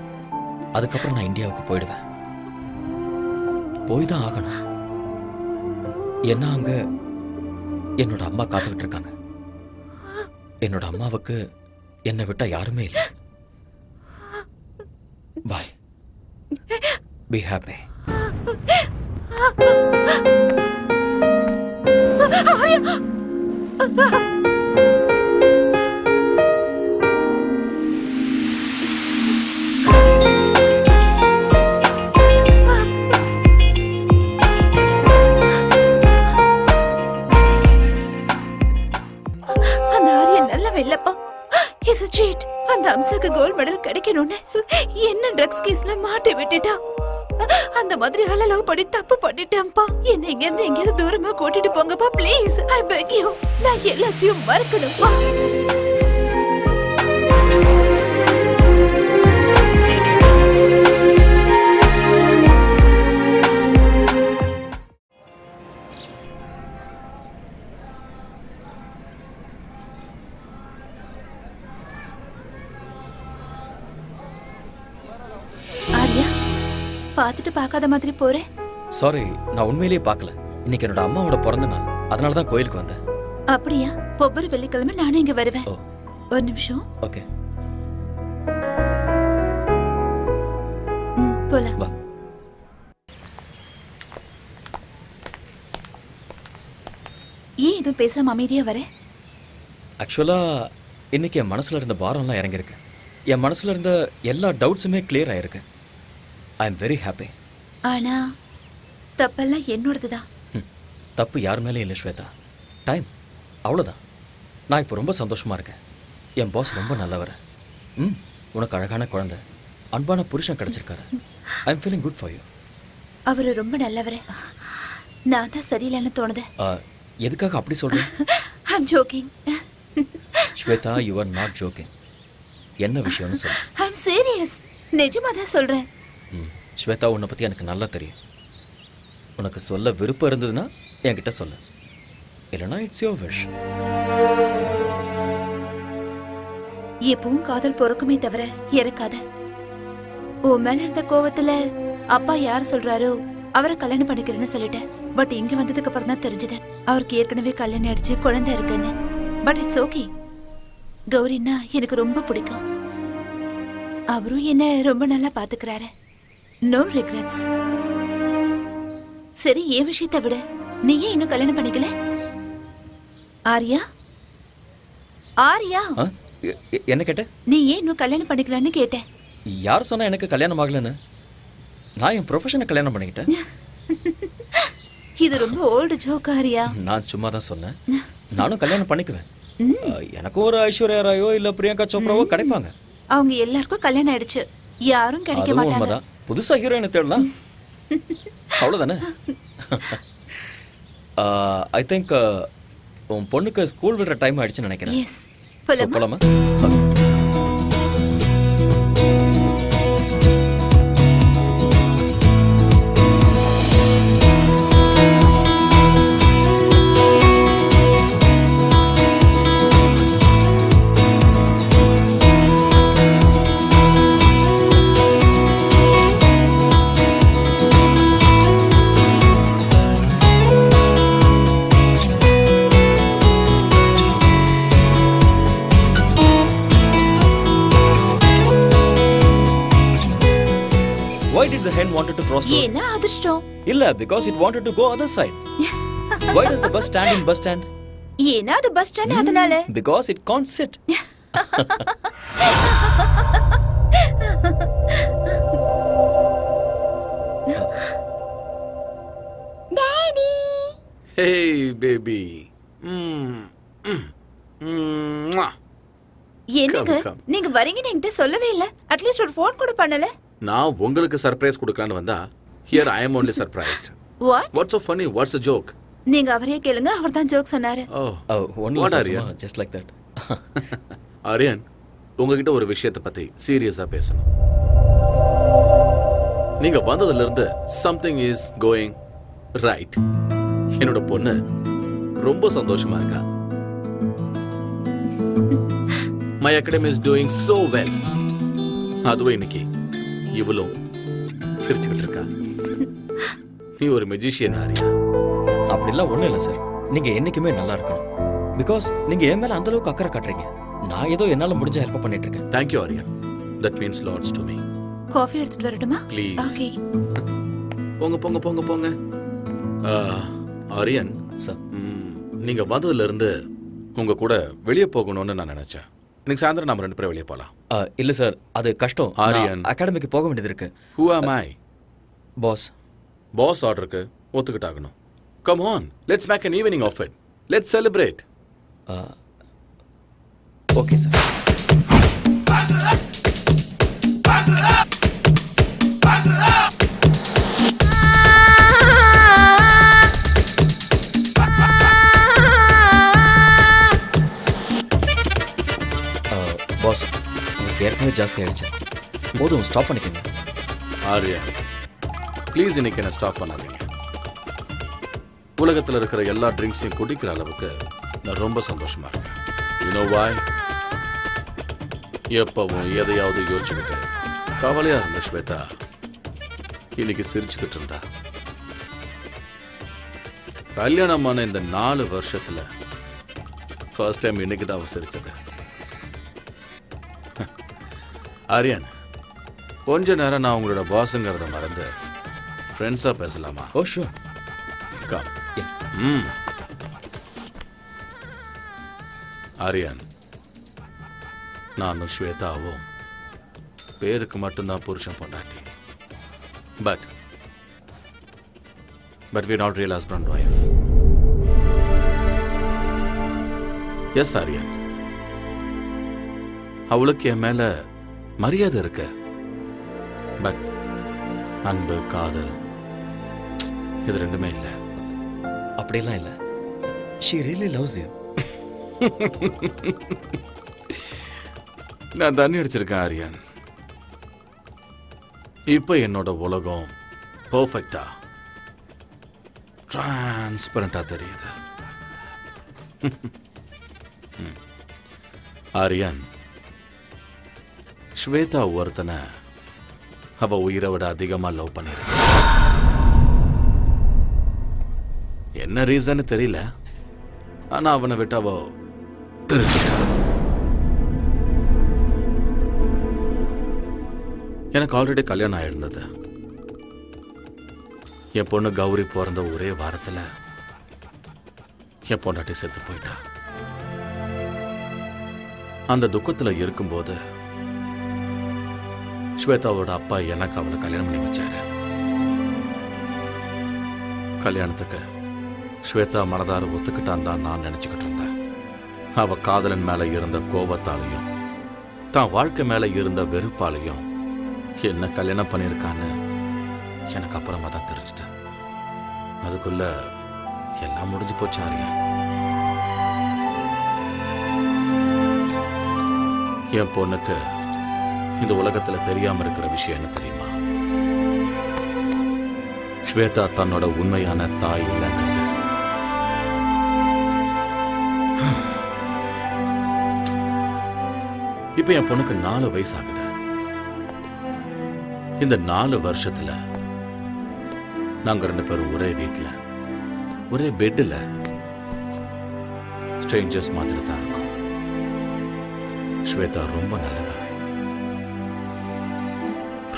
அதுக்கப்புறம் நான் இந்தியாவுக்கு போயிடுவேன். போய் தான் ஆகணும். என்ன அங்க என்னோட அம்மா காத்துக்கிட்டு இருக்காங்க. என்னோட அம்மாவுக்கு என்னை விட்டா யாருமே இல்லை. பாய். Be happy. அந்த ஆரியன் நல்லவன் இல்லப்பா. He's a cheat. அந்த அம்சாக்கு கோல்ட் மெடல் கிடைக்கணும்னு என்ன ட்ரக்ஸ் கேஸ்ல மாட்டி விட்டுட்டா. அந்த மாதிரி ஆள லவ் பண்ணி தப்பு பண்ணிட்டேன்ப்பா. என்ன இங்க இருந்து எங்கேயாவது தூரமா கூட்டிட்டு போங்கப்பா ப்ளீஸ். I peg you. நான் எல்லாத்தையும் மறக்கணும்ப்பா. ஆரியா, பார்த்துட்டு பார்க்காத மாதிரி போறேன். சாரி, நான் உண்மையிலேயே பார்க்கல. இன்னைக்கு என்னோட அம்மாவோட பிறந்த நாள். அதனால தான் கோயிலுக்கு வந்தேன். அப்படியா? ஒவ்வொரு வெள்ளிக்கிழமை நானும் இங்க வருவேன். ஒரு நிமிஷம். ஓகே. போலாம். வா. ஏன் இதுவும் பேசாம அமைதியா வரேன்? ஆக்சுவலா இன்னைக்கு என் மனசுல இருந்த பாரம்லாம் இறங்கிருக்கு. என் மனசுல இருந்த எல்லா டவுட்ஸுமே கிளியர் ஆயிருக்கு. I am very happy. ஆனா தப்பெல்லாம் என்னோடதுதான். தப்பு யார் மேலேயும் இல்லை ஸ்வேதா. டைம் அவ்வளோதான். நான் இப்போ ரொம்ப சந்தோஷமா இருக்கேன். என் பாஸ் ரொம்ப நல்லவர். உனக்கு அழகான குழந்தை, அன்பான புருஷன் கிடைச்சிருக்காரு. I am feeling good for you. அவரு ரொம்ப நல்லவரே. நான் தான் சரியில்லைன்னு தோணுது. எதுக்காக அப்படி சொல்றேன்? I am joking. Shweta, you are not joking. என்ன விஷயம்னு சொல்லு. I am serious. நிஜமா தான் சொல்றேன். ஸ்வேதா, உன்னை பத்தி எனக்கு நல்லா தெரியும். உனக்கு சொல்ல விருப்பம் இருந்ததுன்னா என்கிட்ட சொல்லு. இல்லைனா இட்ஸ் யுவர் விஷ். எப்பவும் காதல் பொறுக்குமே தவிர இறக்காத. உன் மேல இருந்த கோவத்துல அப்பா யார் சொல்றாரோ அவரை கல்யாணம் பண்ணிக்கிறேன்னு சொல்லிட்டேன். பட் இங்க வந்ததுக்கு அப்புறம் தான் தெரிஞ்சது அவருக்கு ஏற்கனவே கல்யாணம் ஆயிடுச்சு, குழந்தை இருக்குன்னு. But it's okay. கௌரின்னா எனக்கு ரொம்ப பிடிக்கும். அவரும் என்ன ரொம்ப நல்லா பாத்துக்கிறாரு. No regrets. சரி, ஏன் விஷயத்தை விட நீ ஏன் இன்னும் கல்யாணம் பண்ணிக்கல? ஆரியா, ஆரியா, என்ன கேட்ட? நீ ஏன் இன்னும் கல்யாணம் பண்ணிக்கலான்னு கேட்டேன். யார் சொன்னா எனக்கு கல்யாணம் ஆகலன்னு? நான் என் ப்ரொஃபஷனை கல்யாணம் பண்ணிக்கிட்டேன். இது ரொம்ப ஓல்டு ஜோக் ஆரியா. நான் சும்மா தான் சொன்னேன். நானும் கல்யாணம் பண்ணிக்குவேன். எனக்கு ஒரு ஐஸ்வர்யா ராயோ இல்ல பிரியங்கா சோப்ராவோ கிடைப்பாங்க. அவங்க எல்லாருக்கும் கல்யாணம் ஆயிடுச்சு, யாரும் கிடைக்க மாட்டாங்க. உண்மைதான். புதுசா ஹீரோயினை தேடலாம், அவ்வளவுதானே? ஐ திங்க் உன் பொண்ணுக்கு ஸ்கூல் விடுற டைம் ஆயிடுச்சுன்னு நினைக்கிறேன். எஸ், போலாமா? Why did the hen wanted to cross road? ஏன்னா அதிர்ஷ்டம். இல்ல, because it wanted to go other side. Why does the bus stand in bus stand? ஏன்னா அது பஸ் ஸ்டாண்ட், அதனால. Because it can't sit. Daddy. Hey baby. என்னங்க நீங்க வரீங்கன்னு என்கிட்ட சொல்லவே இல்ல. அட்லீஸ்ட் ஒரு ஃபோன் கூட பண்ணல. நான் உங்களுக்கு சர்ப்ரைஸ் கொடுக்கலான்னு வந்தா, here I am only surprised. What? What's so funny? What's the joke? நீங்க அவரே கேளுங்க, அவர் தான் ஜோக் சொன்னாரு. What are you? Just like that. Aryan, உங்ககிட்ட ஒரு விஷயத்தை பத்தி சீரியஸா பேசணும். நீங்க வந்ததுல இருந்து something is going right. என்னோட பொண்ணு ரொம்ப சந்தோஷமா இருக்கா. My academy is doing so well. அதுவும் இன்னைக்கு இவளும் சிரிச்சுக்கிட்டு இருக்கா. நீ ஒரு மெஜிஷியன் ஆரியா. அப்படிலாம் ஒண்ணும் இல்லை சார். நீங்க என்னைக்குமே நல்லா இருக்கணும். பிகாஸ் நீங்க என் மேல அந்த அளவுக்கு அக்கறை காட்டுறீங்க. நான் ஏதோ என்னால முடிஞ்ச ஹெல்ப் பண்ணிட்டு இருக்கேன். Thank you Arya. That means lots to me. காஃபி எடுத்துட்டு வரட்டுமா? Please. ஓகே. போங்க. ஆரியன் சார், நீங்க வந்ததுல இருந்து உங்க கூட வெளியே போகணும்னு நான் நினைச்சேன். இன்னைக்கு சாயந்தரம் நம்ம 2 பேரும் வெளியே போலாம். இல்ல சார், அது கஷ்டம். ஆரியன், அகாடமிக்கு போக வேண்டியது இருக்கு. Who am I? பாஸ் ஆர்டருக்கு ஒத்துக்கிட்டாகணும். Come on, let's make an evening of it. Let's celebrate. Okay, sir. Boss, உங்களுக்கு ஏற்கனவே ஜாஸ்தி ஆயிடுச்சு. போதும், ஸ்டாப் பண்ணிக்கோங்க. ஆரியா, ப்ளீஸ் இன்னைக்கு என்ன ஸ்டாப் பண்ணாதீங்க. உலகத்தில் இருக்கிற எல்லா ட்ரிங்க்ஸையும் குடிக்கிற அளவுக்கு நான் ரொம்ப சந்தோஷமா இருக்கேன். You know why? எப்பவும் எதையாவது யோசிச்சுக்கிட்டு கவலையா இருந்த ஸ்வேதா இன்னைக்கு சிரிச்சுக்கிட்டு இருந்தா. கல்யாணமான இந்த 4 வருஷத்துல ஃபர்ஸ்ட் டைம் இன்னைக்கு தான் அவ சிரிச்சது. ஆரியன், கொஞ்ச நேரம் நான் உங்களோட பாஸுங்கிறத மறந்து ஃப்ரெண்ட்ஸா பேசலாமா? ஓ ஷூர். கம். ஆரியன், நானும் ஸ்வேதாவும் பேருக்கு மட்டும்தான் புருஷன் பொண்டாட்டி. But we not real husband and wife. Yes Aryan, அவளுக்கு என் மேல மரியாதை இருக்கு. பட் அன்பு, காதல் இது ரெண்டுமே இல்லை. அப்படியெல்லாம் இல்லை. She really loves you. நான் தண்ணி அடிச்சிருக்கேன் ஆரியன். இப்ப என்னோட உலகம் பெர்ஃபெக்டா டிரான்ஸ்பரண்டா தெரியுது. ஆரியன், ஸ்வேதா ஒருத்தனை அவ உயிரை விட அதிகமா லவ் பண்ணிருக்க. என்ன ரீசன் தெரியல, ஆனா அவனை விட்டு அவ பிரிச்சுட்டா. எனக்கு ஆல்ரெடி கல்யாணம் ஆயிருந்தது. என் பொண்ணு கௌரி பிறந்த ஒரே வாரத்துல என் பொண்டாட்டி செத்து போயிட்டா. அந்த துக்கத்துல இருக்கும்போது ஸ்வேதாவோட அப்பா எனக்கு அவளை கல்யாணம் பண்ணி வச்சாரு. கல்யாணத்துக்கு ஸ்வேதா மனதார ஒத்துக்கிட்டான் தான் நான் நினைச்சுக்கிட்டு இருந்தேன். அவ காதலன் மேல இருந்த கோபத்தாலையும் தான் வாழ்க்கை மேல இருந்த வெறுப்பாலையும் என்ன கல்யாணம் பண்ணியிருக்கான்னு எனக்கு அப்புறமா தான் தெரிஞ்சுட்டேன். அதுக்குள்ள எல்லாம் முடிஞ்சு போச்சு ஆரியன். என் பொண்ணுக்கு இந்த உலகத்துல தெரியாம இருக்கிற விஷயம் என்ன தெரியுமா? ஸ்வேதா தன்னோட உண்மையான தாய் இல்லைங்கிறது. இப்ப என் பொண்ணுக்கு 4 வயசு ஆகுது. இந்த 4 வருஷத்துல நாங்க 2 பேரும் ஒரே வீட்டுல, ஒரே பெட்ல ஸ்ட்ரேஞ்சர்ஸ் மாதிரி தான் இருக்கோம். ஸ்வேதா ரொம்ப நல்லவ,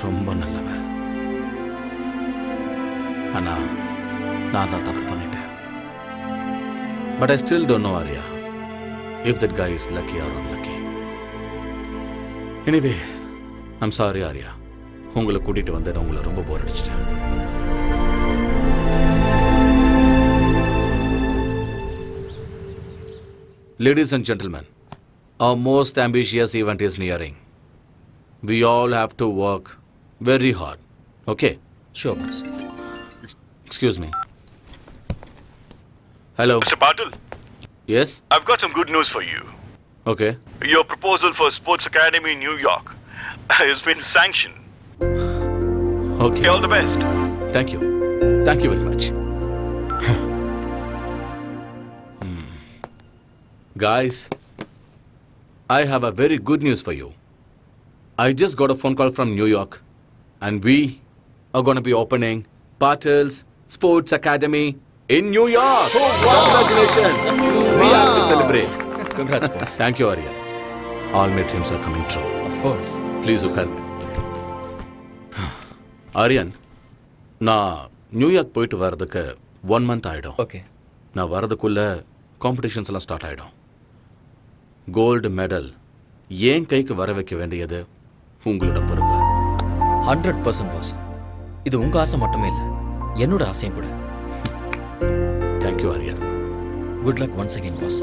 ரொம்ப நல்லவ. ஆனா நான் தான் தப்பு பண்ணிட்டேன். But I still don't know Arya if that guy is lucky or unlucky. Anyway, I'm sorry Arya, உங்களை கூட்டிட்டு வந்து உங்களை ரொம்ப போர் அடிச்சிட்டேன். Ladies and gentlemen, our most ambitious event is nearing. We all have to work very hard. Okay? Sure, boss. Excuse me. Hello. Mr. Patil? Yes? I've got some good news for you. Okay. Your proposal for Sports Academy in New York has been sanctioned. Okay. All the best. Thank you. Thank you very much. Guys, I have a very good news for you. I just got a phone call from New York, and we are going to be opening Patels Sports Academy in New York. Oh, wow. Congratulations. We have to celebrate. Congrats, boss. Thank you, Aryan. All my dreams are coming true. Of course. Please look at me. Aryan, நான் New York போயிட்டு வர்றதுக்கு 1 month ஆயிடும். Okay. நான் வர்றதுக்குள்ள competitions எல்லாம் start ஆயிடும். Gold medal ஏன் கைக்கு வர வைக்க வேண்டியது உங்களோட பொறுப்பு. 100% பாஸ். இது உங்க ஆசை மட்டுமே இல்ல, என்னோட ஆசையும் கூட. Thank you, Aryan. Good luck once again, boss.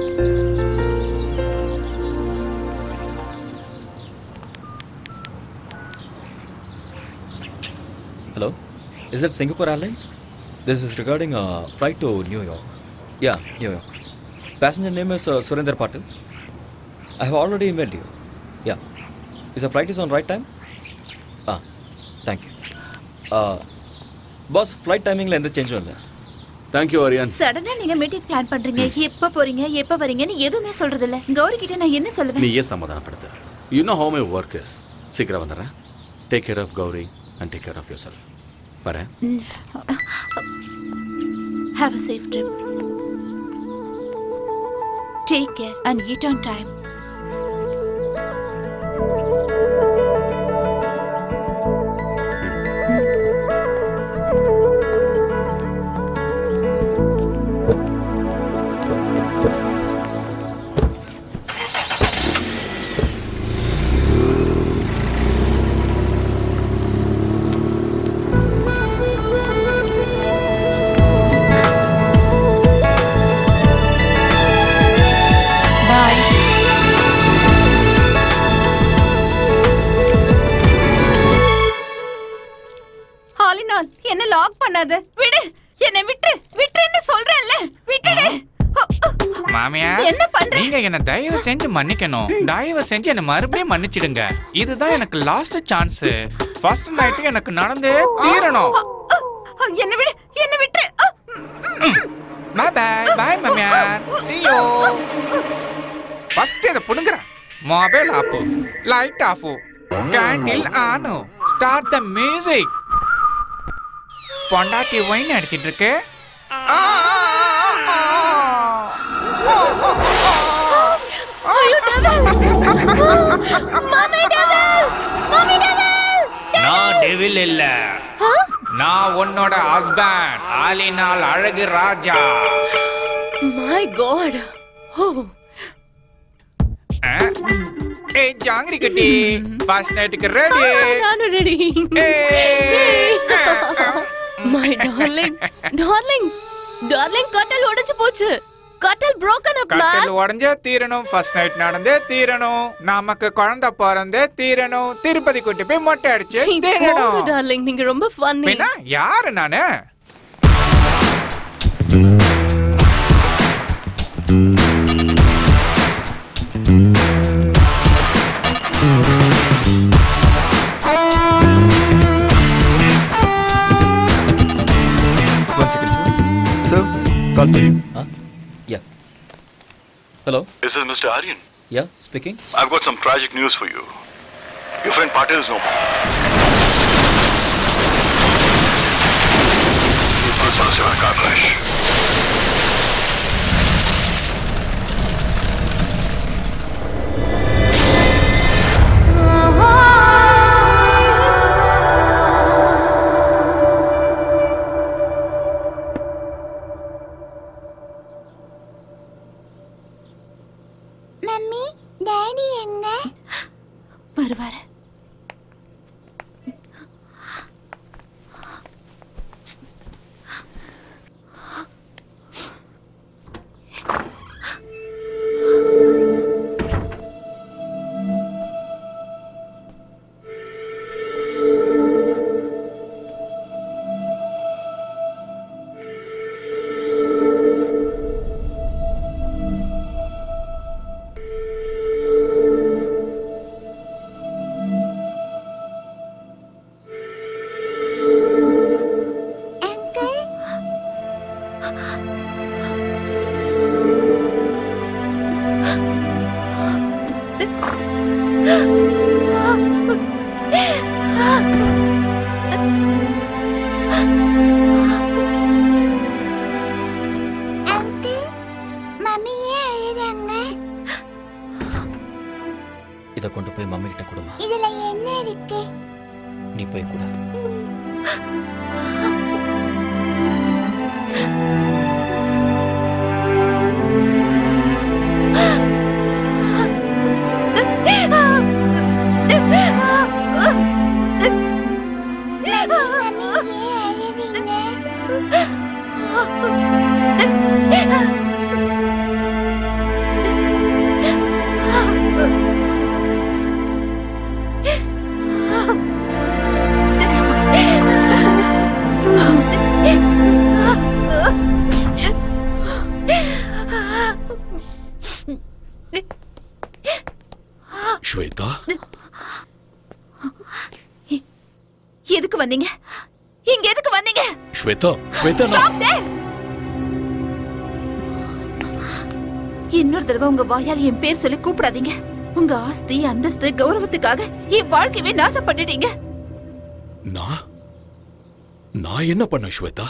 Hello, is it Singapore Airlines? This is regarding a flight to New York. Yeah, New York. Passenger name is Surinder Patil. I have already emailed you. Yeah. Is the flight is on right time? Thank you. Boss, flight timing la endha change illa. Thank you, Aryan. சடனா நீங்க meeting plan பண்றீங்க, எப்ப போறீங்க எப்ப வரீங்கன்னு எதுவுமே சொல்றது இல்ல. கௌரி கிட்ட நான் என்ன சொல்லுவேன்? நீயே சமாதானப்படுத்து. You know how my work is. சீக்கிரம் வந்துறேன். Take care of Gauri and take care of yourself. வரேன். Have a safe trip. Take care and eat on time. என்ன லாக் பண்ணாத, விடு, என்ன விட்டுன்னு சொல்றேன்ல, விட்டுடு. மாமியா, என்ன பண்ற? நீங்க என்ன தயவு செஞ்சு மன்னிக்கணும். தயவு செஞ்சு என்ன மறுபடியும் மன்னிச்சிடுங்க. இதுதான் எனக்கு லாஸ்ட் சான்ஸ். ஃபர்ஸ்ட் நைட் எனக்கு நடந்தே தீரணும். என்ன விடு, என்ன விட்டு. பை பை பை மாமியா. see you. ஃபர்ஸ்ட் இத புடுங்கற. Mobile off, light off, candle on, start the music. பொண்டாட்டி வைன் அடிச்சிட்டு இருக்கு. நான் டெவில் இல்ல, நான் உன்னோட ஹஸ்பண்ட், ஆலினால் அழகு ராஜா. My God. ஏய் ஜாங்கிரி கட்டி, ஃபர்ஸ்ட் நைட்டுக்கு ரெடி? நானும் ready. My darling, darling, darling, கட்டல் உடைஞ்சு போச்சு. கட்டல் broken up, man. கட்டல் உடைஞ்சே தீரணும். ஃபர்ஸ்ட் நைட் நடந்தே தீரணும். நமக்கு குழந்தை பிறந்தே தீரணும். திருப்பதி கூட்டி போய் மொட்டை அடிச்சு தீரணும். darling, நீங்க ரொம்ப funny. பின்ன யாரு நானு? Call for you. Yeah. Hello? Is this Mr. Aryan? Yeah, speaking. I've got some tragic news for you. Your friend Patil is no more. This was a car crash. வருவாரு. இத கொண்டு போய் mummy கிட்ட கொடுமா. இதுல என்ன இருக்கு? நீ போய் கூட. ஸ்வேதா, எதுக்கு வந்தீங்க? இங்க எதுக்கு வந்தீங்க? Shweta, Shweta, Stop there! இன்னொரு தடவை உங்க வாயால என் பேர் சொல்லி கூப்பிடாதீங்க. உங்க ஆஸ்தி, அந்தஸ்து, கௌரவத்துக்காக என் வாழ்க்கையவே நாசம் பண்ணிட்டீங்க. நான் என்ன பண்ண ஸ்வேதா?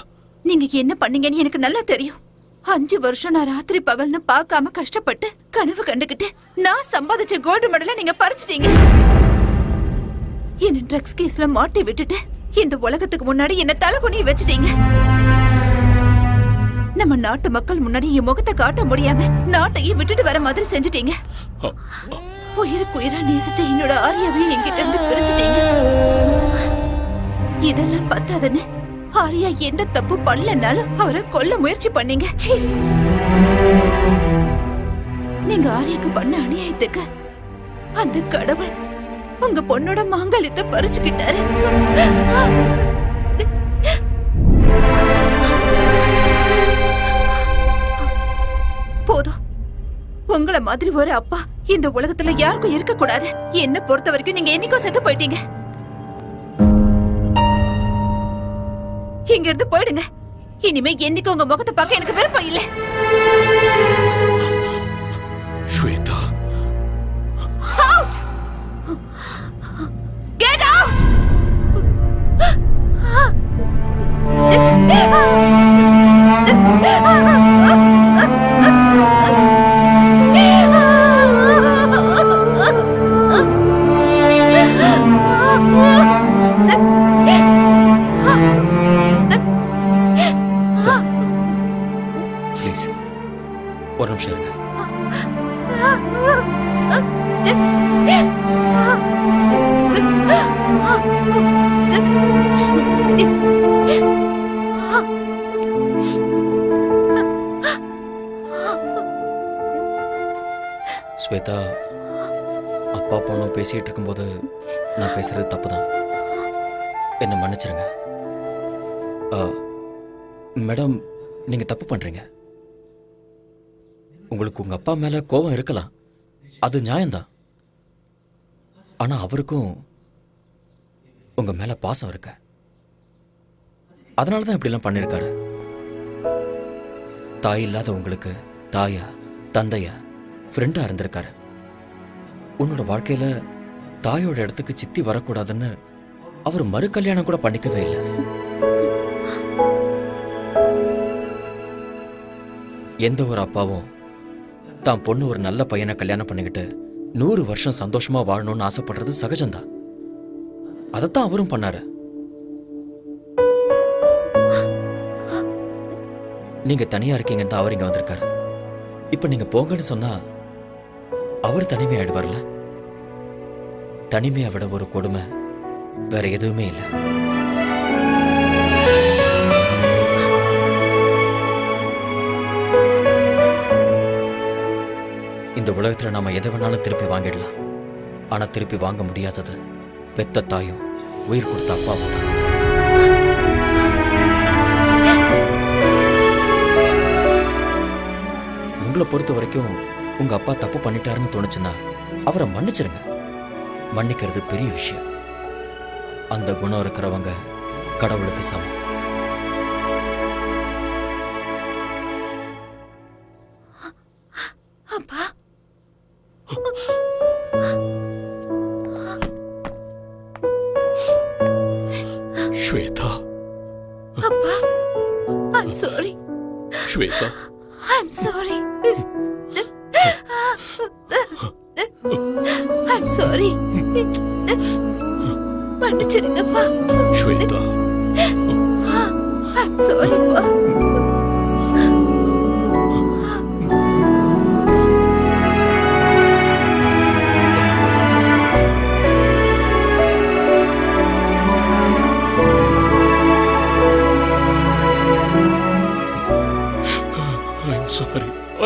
நீங்க என்ன பண்ணீங்கன்னு எனக்கு நல்லா தெரியும். 5 வருஷம் நான் ராத்திரி பகல்னு பார்க்காம கஷ்டப்பட்டு கனவு கண்டுகிட்டு நான் சம்பாதிச்ச கோல்டு மெடலை நீங்க பறிச்சிட்டீங்க. என்ன ட்ரக்ஸ் கேஸ்ல மாட்டி விட்டுட்டு இந்த உலகத்துக்கு முன்னாடி என்ன தலைகுனிய வச்சுட்டீங்க. நம்ம நாட்டு மக்கள் முன்னாடி என் முகத்தை காட்ட முடியாம நாட்டையே விட்டுட்டு வர மாதிரி செஞ்சுட்டீங்க. உயிருக்கு உயிரா நேசிச்ச என்னோட ஆரியாவையும் என்கிட்ட இருந்து பிரிச்சுட்டீங்க. இதெல்லாம் பத்தாதுன்னு ஆரியா எந்த தப்பு பண்ணலனாலும் அவரை கொல்ல முயற்சி பண்ணீங்க. நீங்க ஆரியாக்கு பண்ண அநியாயத்துக்கு அந்த கடவுள் உங்க பொண்ணோட மாங்கல்யத்தை பறிச்சுக்கிட்டாரு. போதும். உங்கள மாதிரி ஒரு அப்பா இந்த உலகத்துல யாருக்கும் இருக்க கூடாது. என்ன பொறுத்த வரைக்கும் நீங்க என்னைக்கும் செத்து போயிட்டீங்க. இங்க இருந்து போயிடுங்க. இனிமே என்னைக்கு உங்க முகத்தை பார்க்க எனக்கு விருப்பம் இல்லை. Shweta, Out! Get out! Please ஒரு நிமிஷம் இருங்க. ஸ்வேதா, அப்பா பொண்ணும் பேசிட்டு இருக்கும்போது நான் பேசுறது தப்புதான். என்ன மன்னிச்சிருங்க. மேடம், நீங்க தப்பு பண்றீங்க. உங்களுக்கு உங்க அப்பா மேல கோபம் இருக்கலாம், அது நியாயம்தான். ஆனா அவருக்கும் உங்க மேல பாசம் இருக்கு. அதனாலதான் இப்படி எல்லாம் பண்ணிருக்காரு. தாய் இல்லாத உங்களுக்கு தாயா, தந்தையா, ஃப்ரெண்டா இருந்திருக்காரு. உன்னோட வாழ்க்கையில தாயோட இடத்துக்கு சித்தி வரக்கூடாதுன்னு அவர் மறு கல்யாணம் கூட பண்ணிக்கவே இல்லை. எந்த ஒரு அப்பாவும் தான் பொண்ணு ஒரு நல்ல பையனை கல்யாணம் பண்ணிக்கிட்டு 100 வருஷம் சந்தோஷமா வாழணும்னு ஆசைப்படுறது சகஜம்தான். அதைத்தான் அவரும் பண்ணாரு. நீங்க தனியா இருக்கீங்கன்னு அவர் இங்க வந்திருக்காரு. இப்ப நீங்க போங்கன்னு சொன்னா அவர் தனிமையாயிடுவார்ல. தனிமையை விட ஒரு கொடுமை வேற எதுவுமே இல்லை. இந்த உலகத்துல நாம எதை வேணாலும் திருப்பி வாங்கிடலாம். ஆனா திருப்பி வாங்க முடியாதது பெத்த தாயும் உயிர் கொடுத்த அப்பாவும். உங்களை பொறுத்த வரைக்கும் உங்க அப்பா தப்பு பண்ணிட்டாருன்னு தோணுச்சுன்னா அவரை மன்னிச்சிருங்க. மன்னிக்கிறது பெரிய விஷயம். அந்த குணம் இருக்கிறவங்க கடவுளுக்கு சமம். அப்பா, sorry. Shweta, I'm sorry. I'm sorry. மன்னிச்சிடுங்கப்பா. Shweta, I'm sorry பா.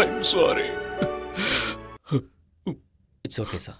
I'm sorry. It's okay, sir.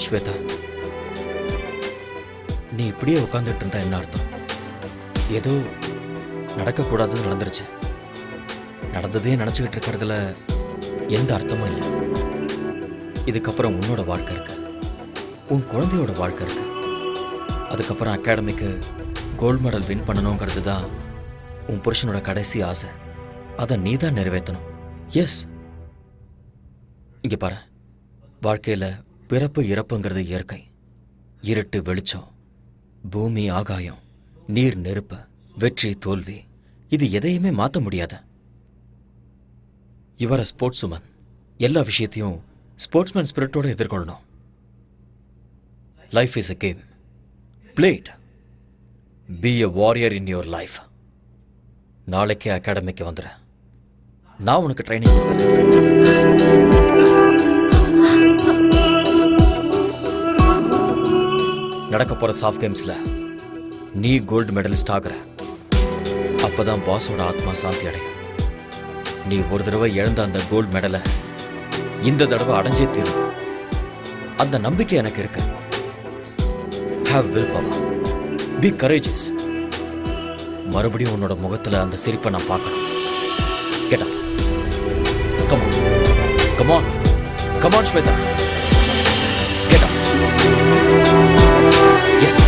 Shweta, நீ இப்படியே உட்காந்துட்டு இருந்தா என்ன அர்த்தம்? ஏதோ நடக்கக்கூடாதது நடந்துருச்சு. நடந்ததே நினைச்சுக்கிட்டு இருக்கிறதுல எந்த அர்த்தமும் இல்லை. இதுக்கப்புறம் உன்னோட வாழ்க்கை இருக்கு, உன் குழந்தையோட வாழ்க்கை இருக்கு. அதுக்கப்புறம் அகாடமிக்கு கோல்டு மெடல் வின் பண்ணணுங்கிறது தான் உன் புருஷனோட கடைசி ஆசை. அதை நீ தான் நிறைவேற்றணும். எஸ், இங்க பாரு, வாழ்க்கையில பிறப்பு இறப்புங்கிறது இயற்கை. இருட்டு வெளிச்சம், பூமி ஆகாயம், நீர் நெருப்பு, வெற்றி தோல்வி, இது எதையுமே மாற்ற முடியாத. இவர ஸ்போர்ட்ஸ் உமன் எல்லா விஷயத்தையும் ஸ்போர்ட்ஸ்மேன் ஸ்பிரிட்டோட எதிர்கொள்ளணும். Life is a game, play it. Be a warrior in your life. நாளைக்கே அகாடமிக்கு வந்துடு. நான் உனக்கு ட்ரைனிங் கொடுக்குறேன். நடக்க போற சாஃப்ட் கேம்ஸ்ல நீ கோல்டு மெடலிஸ்ட் ஆகுற. அப்பதான் பாஸோட ஆத்மா சாந்தி அடையும். நீ ஒரு தடவை இழந்த அந்த கோல்டு மெடலை இந்த தடவை அடைஞ்சே தீரும். அந்த நம்பிக்கை எனக்கு இருக்கு. Have willpower. Be courageous. மறுபடியும் உன்னோட முகத்துல அந்த சிரிப்பை நான் பார்க்கணும். Get up. Come on. Come on. Come on, Shweta. Get up. Yes.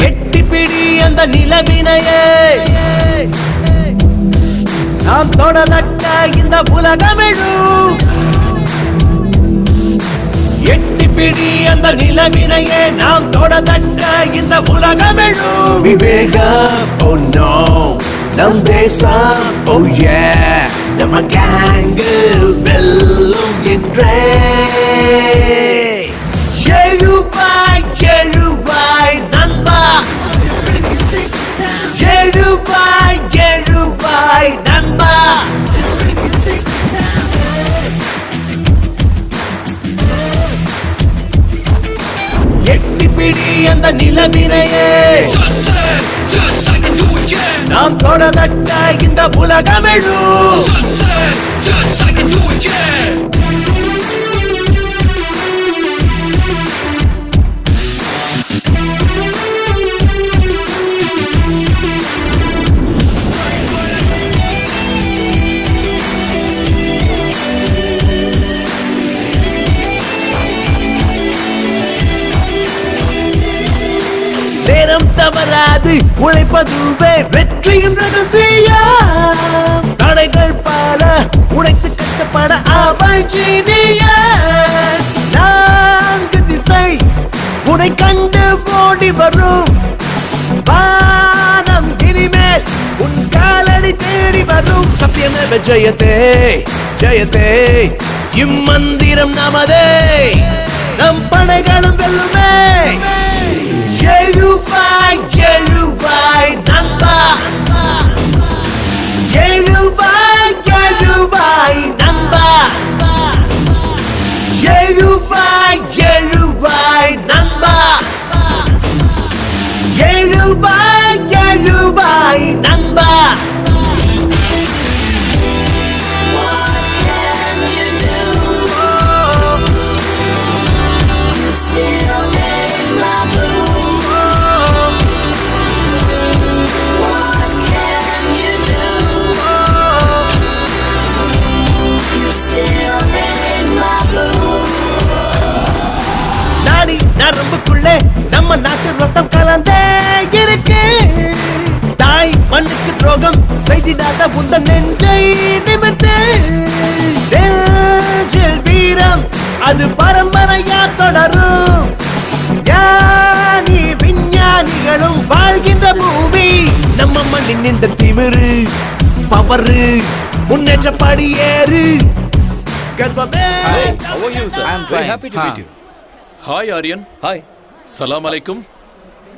எட்டிப்பிடி அந்த நிலவினையே நாம் தொடதட்ட இந்த உலகமெழும். எட்டிப்பிடி அந்த நிலவினையே நாம் தொடதட்ட இந்த உலகமெழும். விவேகம், oh no, நம் தேசம், oh yeah, நம்ம கேங்கு வெல்லும் என்றே. எழுவாய் எழுவாய் நண்பா, எழுவாய் எழுவாய் நண்பா. எட்டிப்பிடி அந்த நிலவினையே நாம் தொடதட்ட இந்த உலகமெழும். நேரம் தவறாது உழைப்பதுவே வெற்றியின் ரகசியம். தடைகள் பல உடைத்து கட்டப்பட அவள் ஜீனியஸ். நான்கு திசை உனை கண்டு ஓடி வரும். வரும் சத்தியமேவ ஜெயதே ஜெயதே இம்மந்திரம் நமதே நம் படைகளும் வெல்லுமே எழுவாய் எழுவாய் நண்பா எழுவாய் எழுவாய் நண்பா எழுவாய் எழுவாய் நண்பா எழுவாய் எழுவாய் நண்பா நரம்புக்குள்ளே நம்ம நாட்டு ரத்தம் கலந்தே இருக்கு தாய் மண்ணுக்கு துரோகம் செய்திடாத உந்த நெஞ்சை நிமிர்த்து நெஞ்சில் வீரம் அது பரம்பரையா தொடரும் ஞானி விஞ்ஞானிகளும் வாழ்கின்ற பூமி நம்ம மண்ணின் இந்த திமிரு பவரு முன்னேற்ற படியேறு கர்வமே. How are you, sir? I am very happy to meet you. हाय आर्यन. हाय. सलाम अलैकुम.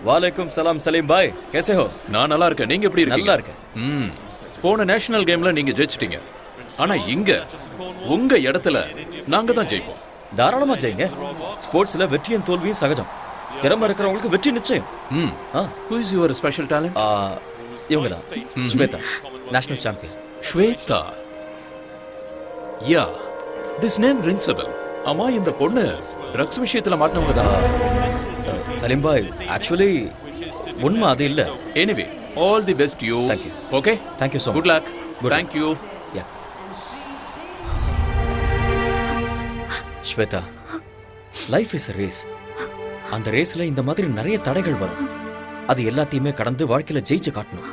वालेकुम सलाम सलीम भाई. कैसे हो? நான் நல்லா இருக்கேன். நீங்க எப்படி இருக்கீங்க? நல்லா இருக்கேன். போன நேஷனல் கேம்ல நீங்க ஜெயிச்சிட்டீங்க. ஆனா இங்க உங்க இடத்துல நாங்க தான் ஜெயிப்போம். தாராளமா ஜெயிங்க. ஸ்போர்ட்ஸ்ல வெற்றியும் தோல்வியும் சகஜம். திறமை இருக்கிறவங்களுக்கு வெற்றி நிச்சயம். Who is your special talent? இவங்க தான். Shweta, national champion. Shweta. Yeah. This name rings a bell. அம்மா இந்த பொண்ணு ட்ரக்ஸ் விஷயத்துல மாட்டனவங்க தான். சலீம் பாய், ஆக்சுவலி உண்மை அது இல்ல. Anyway all the best you. Thank you. Okay, thank you so much. Good luck. Thank you. Yeah. Shweta, life is a race. அந்த ரேஸ்ல இந்த மாதிரி நிறைய தடைகள் வரும். அது எல்லாத்தையுமே கடந்து வாழ்க்கையில ஜெயிச்சு காட்டணும்.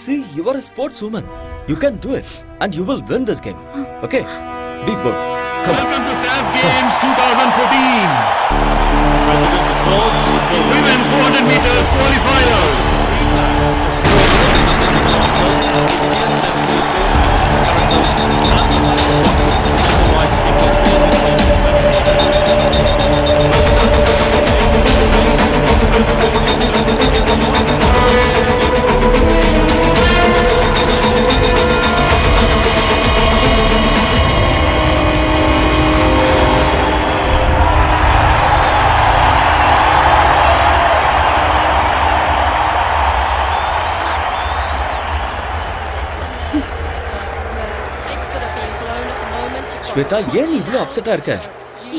See, you are a sports woman. You can do it and you will win this game. Okay? Be good. Welcome to SAF Games 2014. President applauds the women's 400 meters qualifiers. Shweta, ஏன் நீ இவ்ளோ அப்செட்டா இருக்க?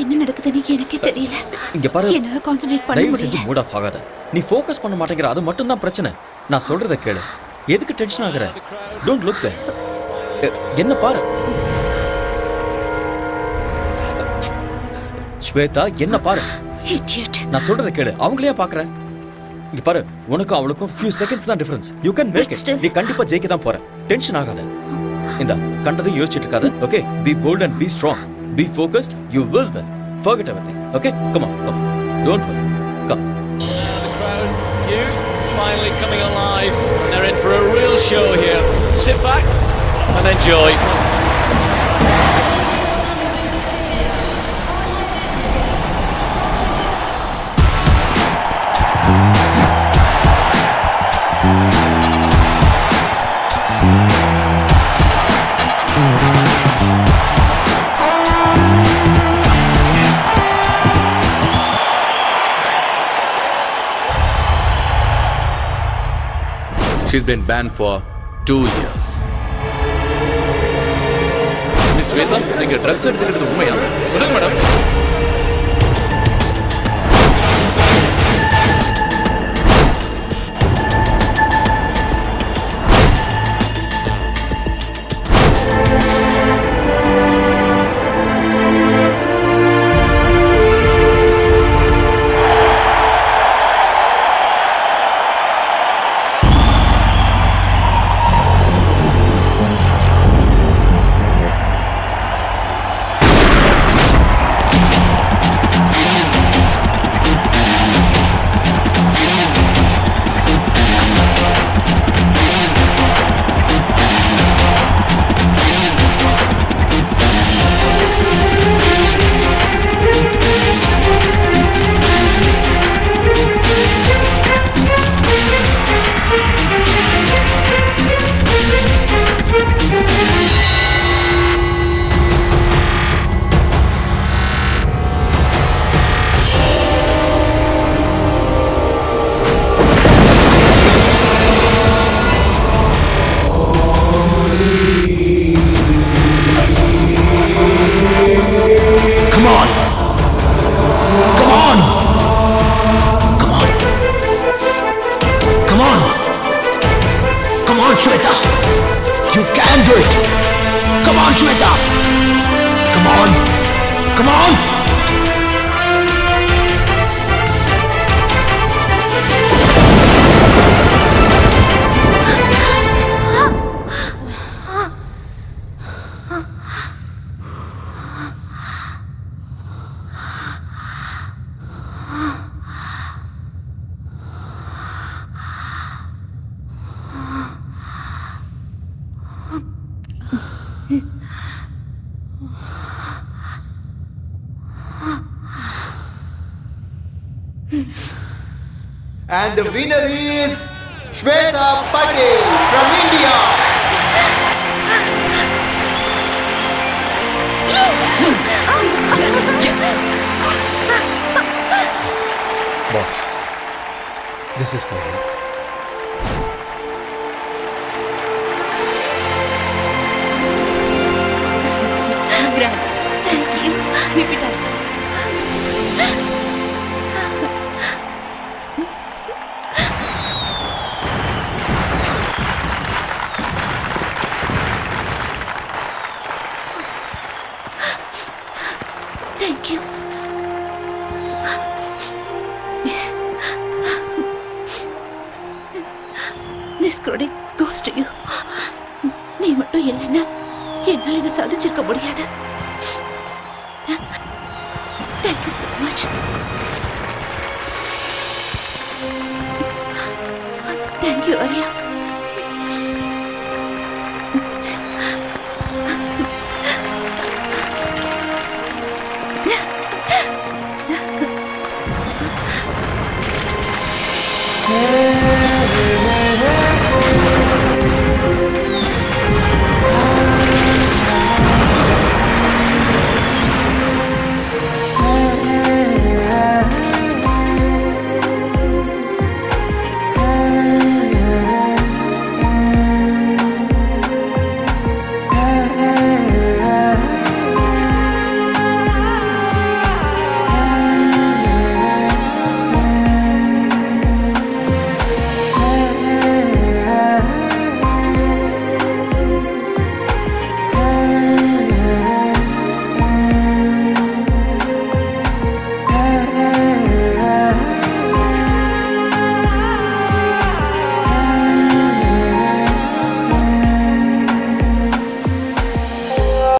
என்ன நடக்குதுன்னு எனக்கே தெரியல. இங்க பாரு, என்னால கான்சென்ட்ரேட் பண்ண தயவு செஞ்சு முடியல. மூட் ஆஃப் ஆகாத. நீ ஃபோக்கஸ் பண்ண மாட்டேங்கிற, அது மட்டும் தான் பிரச்சனை. நான் சொல்றத கேளு. எதுக்கு டென்ஷன் ஆகுற? Don't look there. என்ன பாரு. ஸ்வேதா, என்ன பாரு. Idiot. நான் சொல்றத கேளு. அவங்களையே பாக்குற. இங்க பாரு, உனக்கும் அவளுக்கும் few seconds தான் difference. You can make it. நீ கண்டிப்பா ஜெயிக்க தான் போற. டென்ஷன் ஆகாத. இந்த கண்டதையும் யோசிச்சுட்டு இருக்காத. Okay, be bold and be strong. Be focused. You will win. Forget everything. Okay, come on, come on. Don't worry. Come. The crowd, youth, finally coming alive. They're in for a real show here. Sit back and enjoy. She's been banned for 2 years. Miss Sweta, நீங்க drugs எடுத்துக்கிறது உண்மையா? சொல்லுங்க madam. Come on! And the winner is Shweta Patel from India. Yes. Boss, this is for you. Congrats. Thank you. Keep it up. Thank you. This credit goes to you. நீ மட்டும் இல்லைன்னா என்னால் இதை சாதிச்சிருக்க முடியாது. Thank you so much. Thank you, Arya.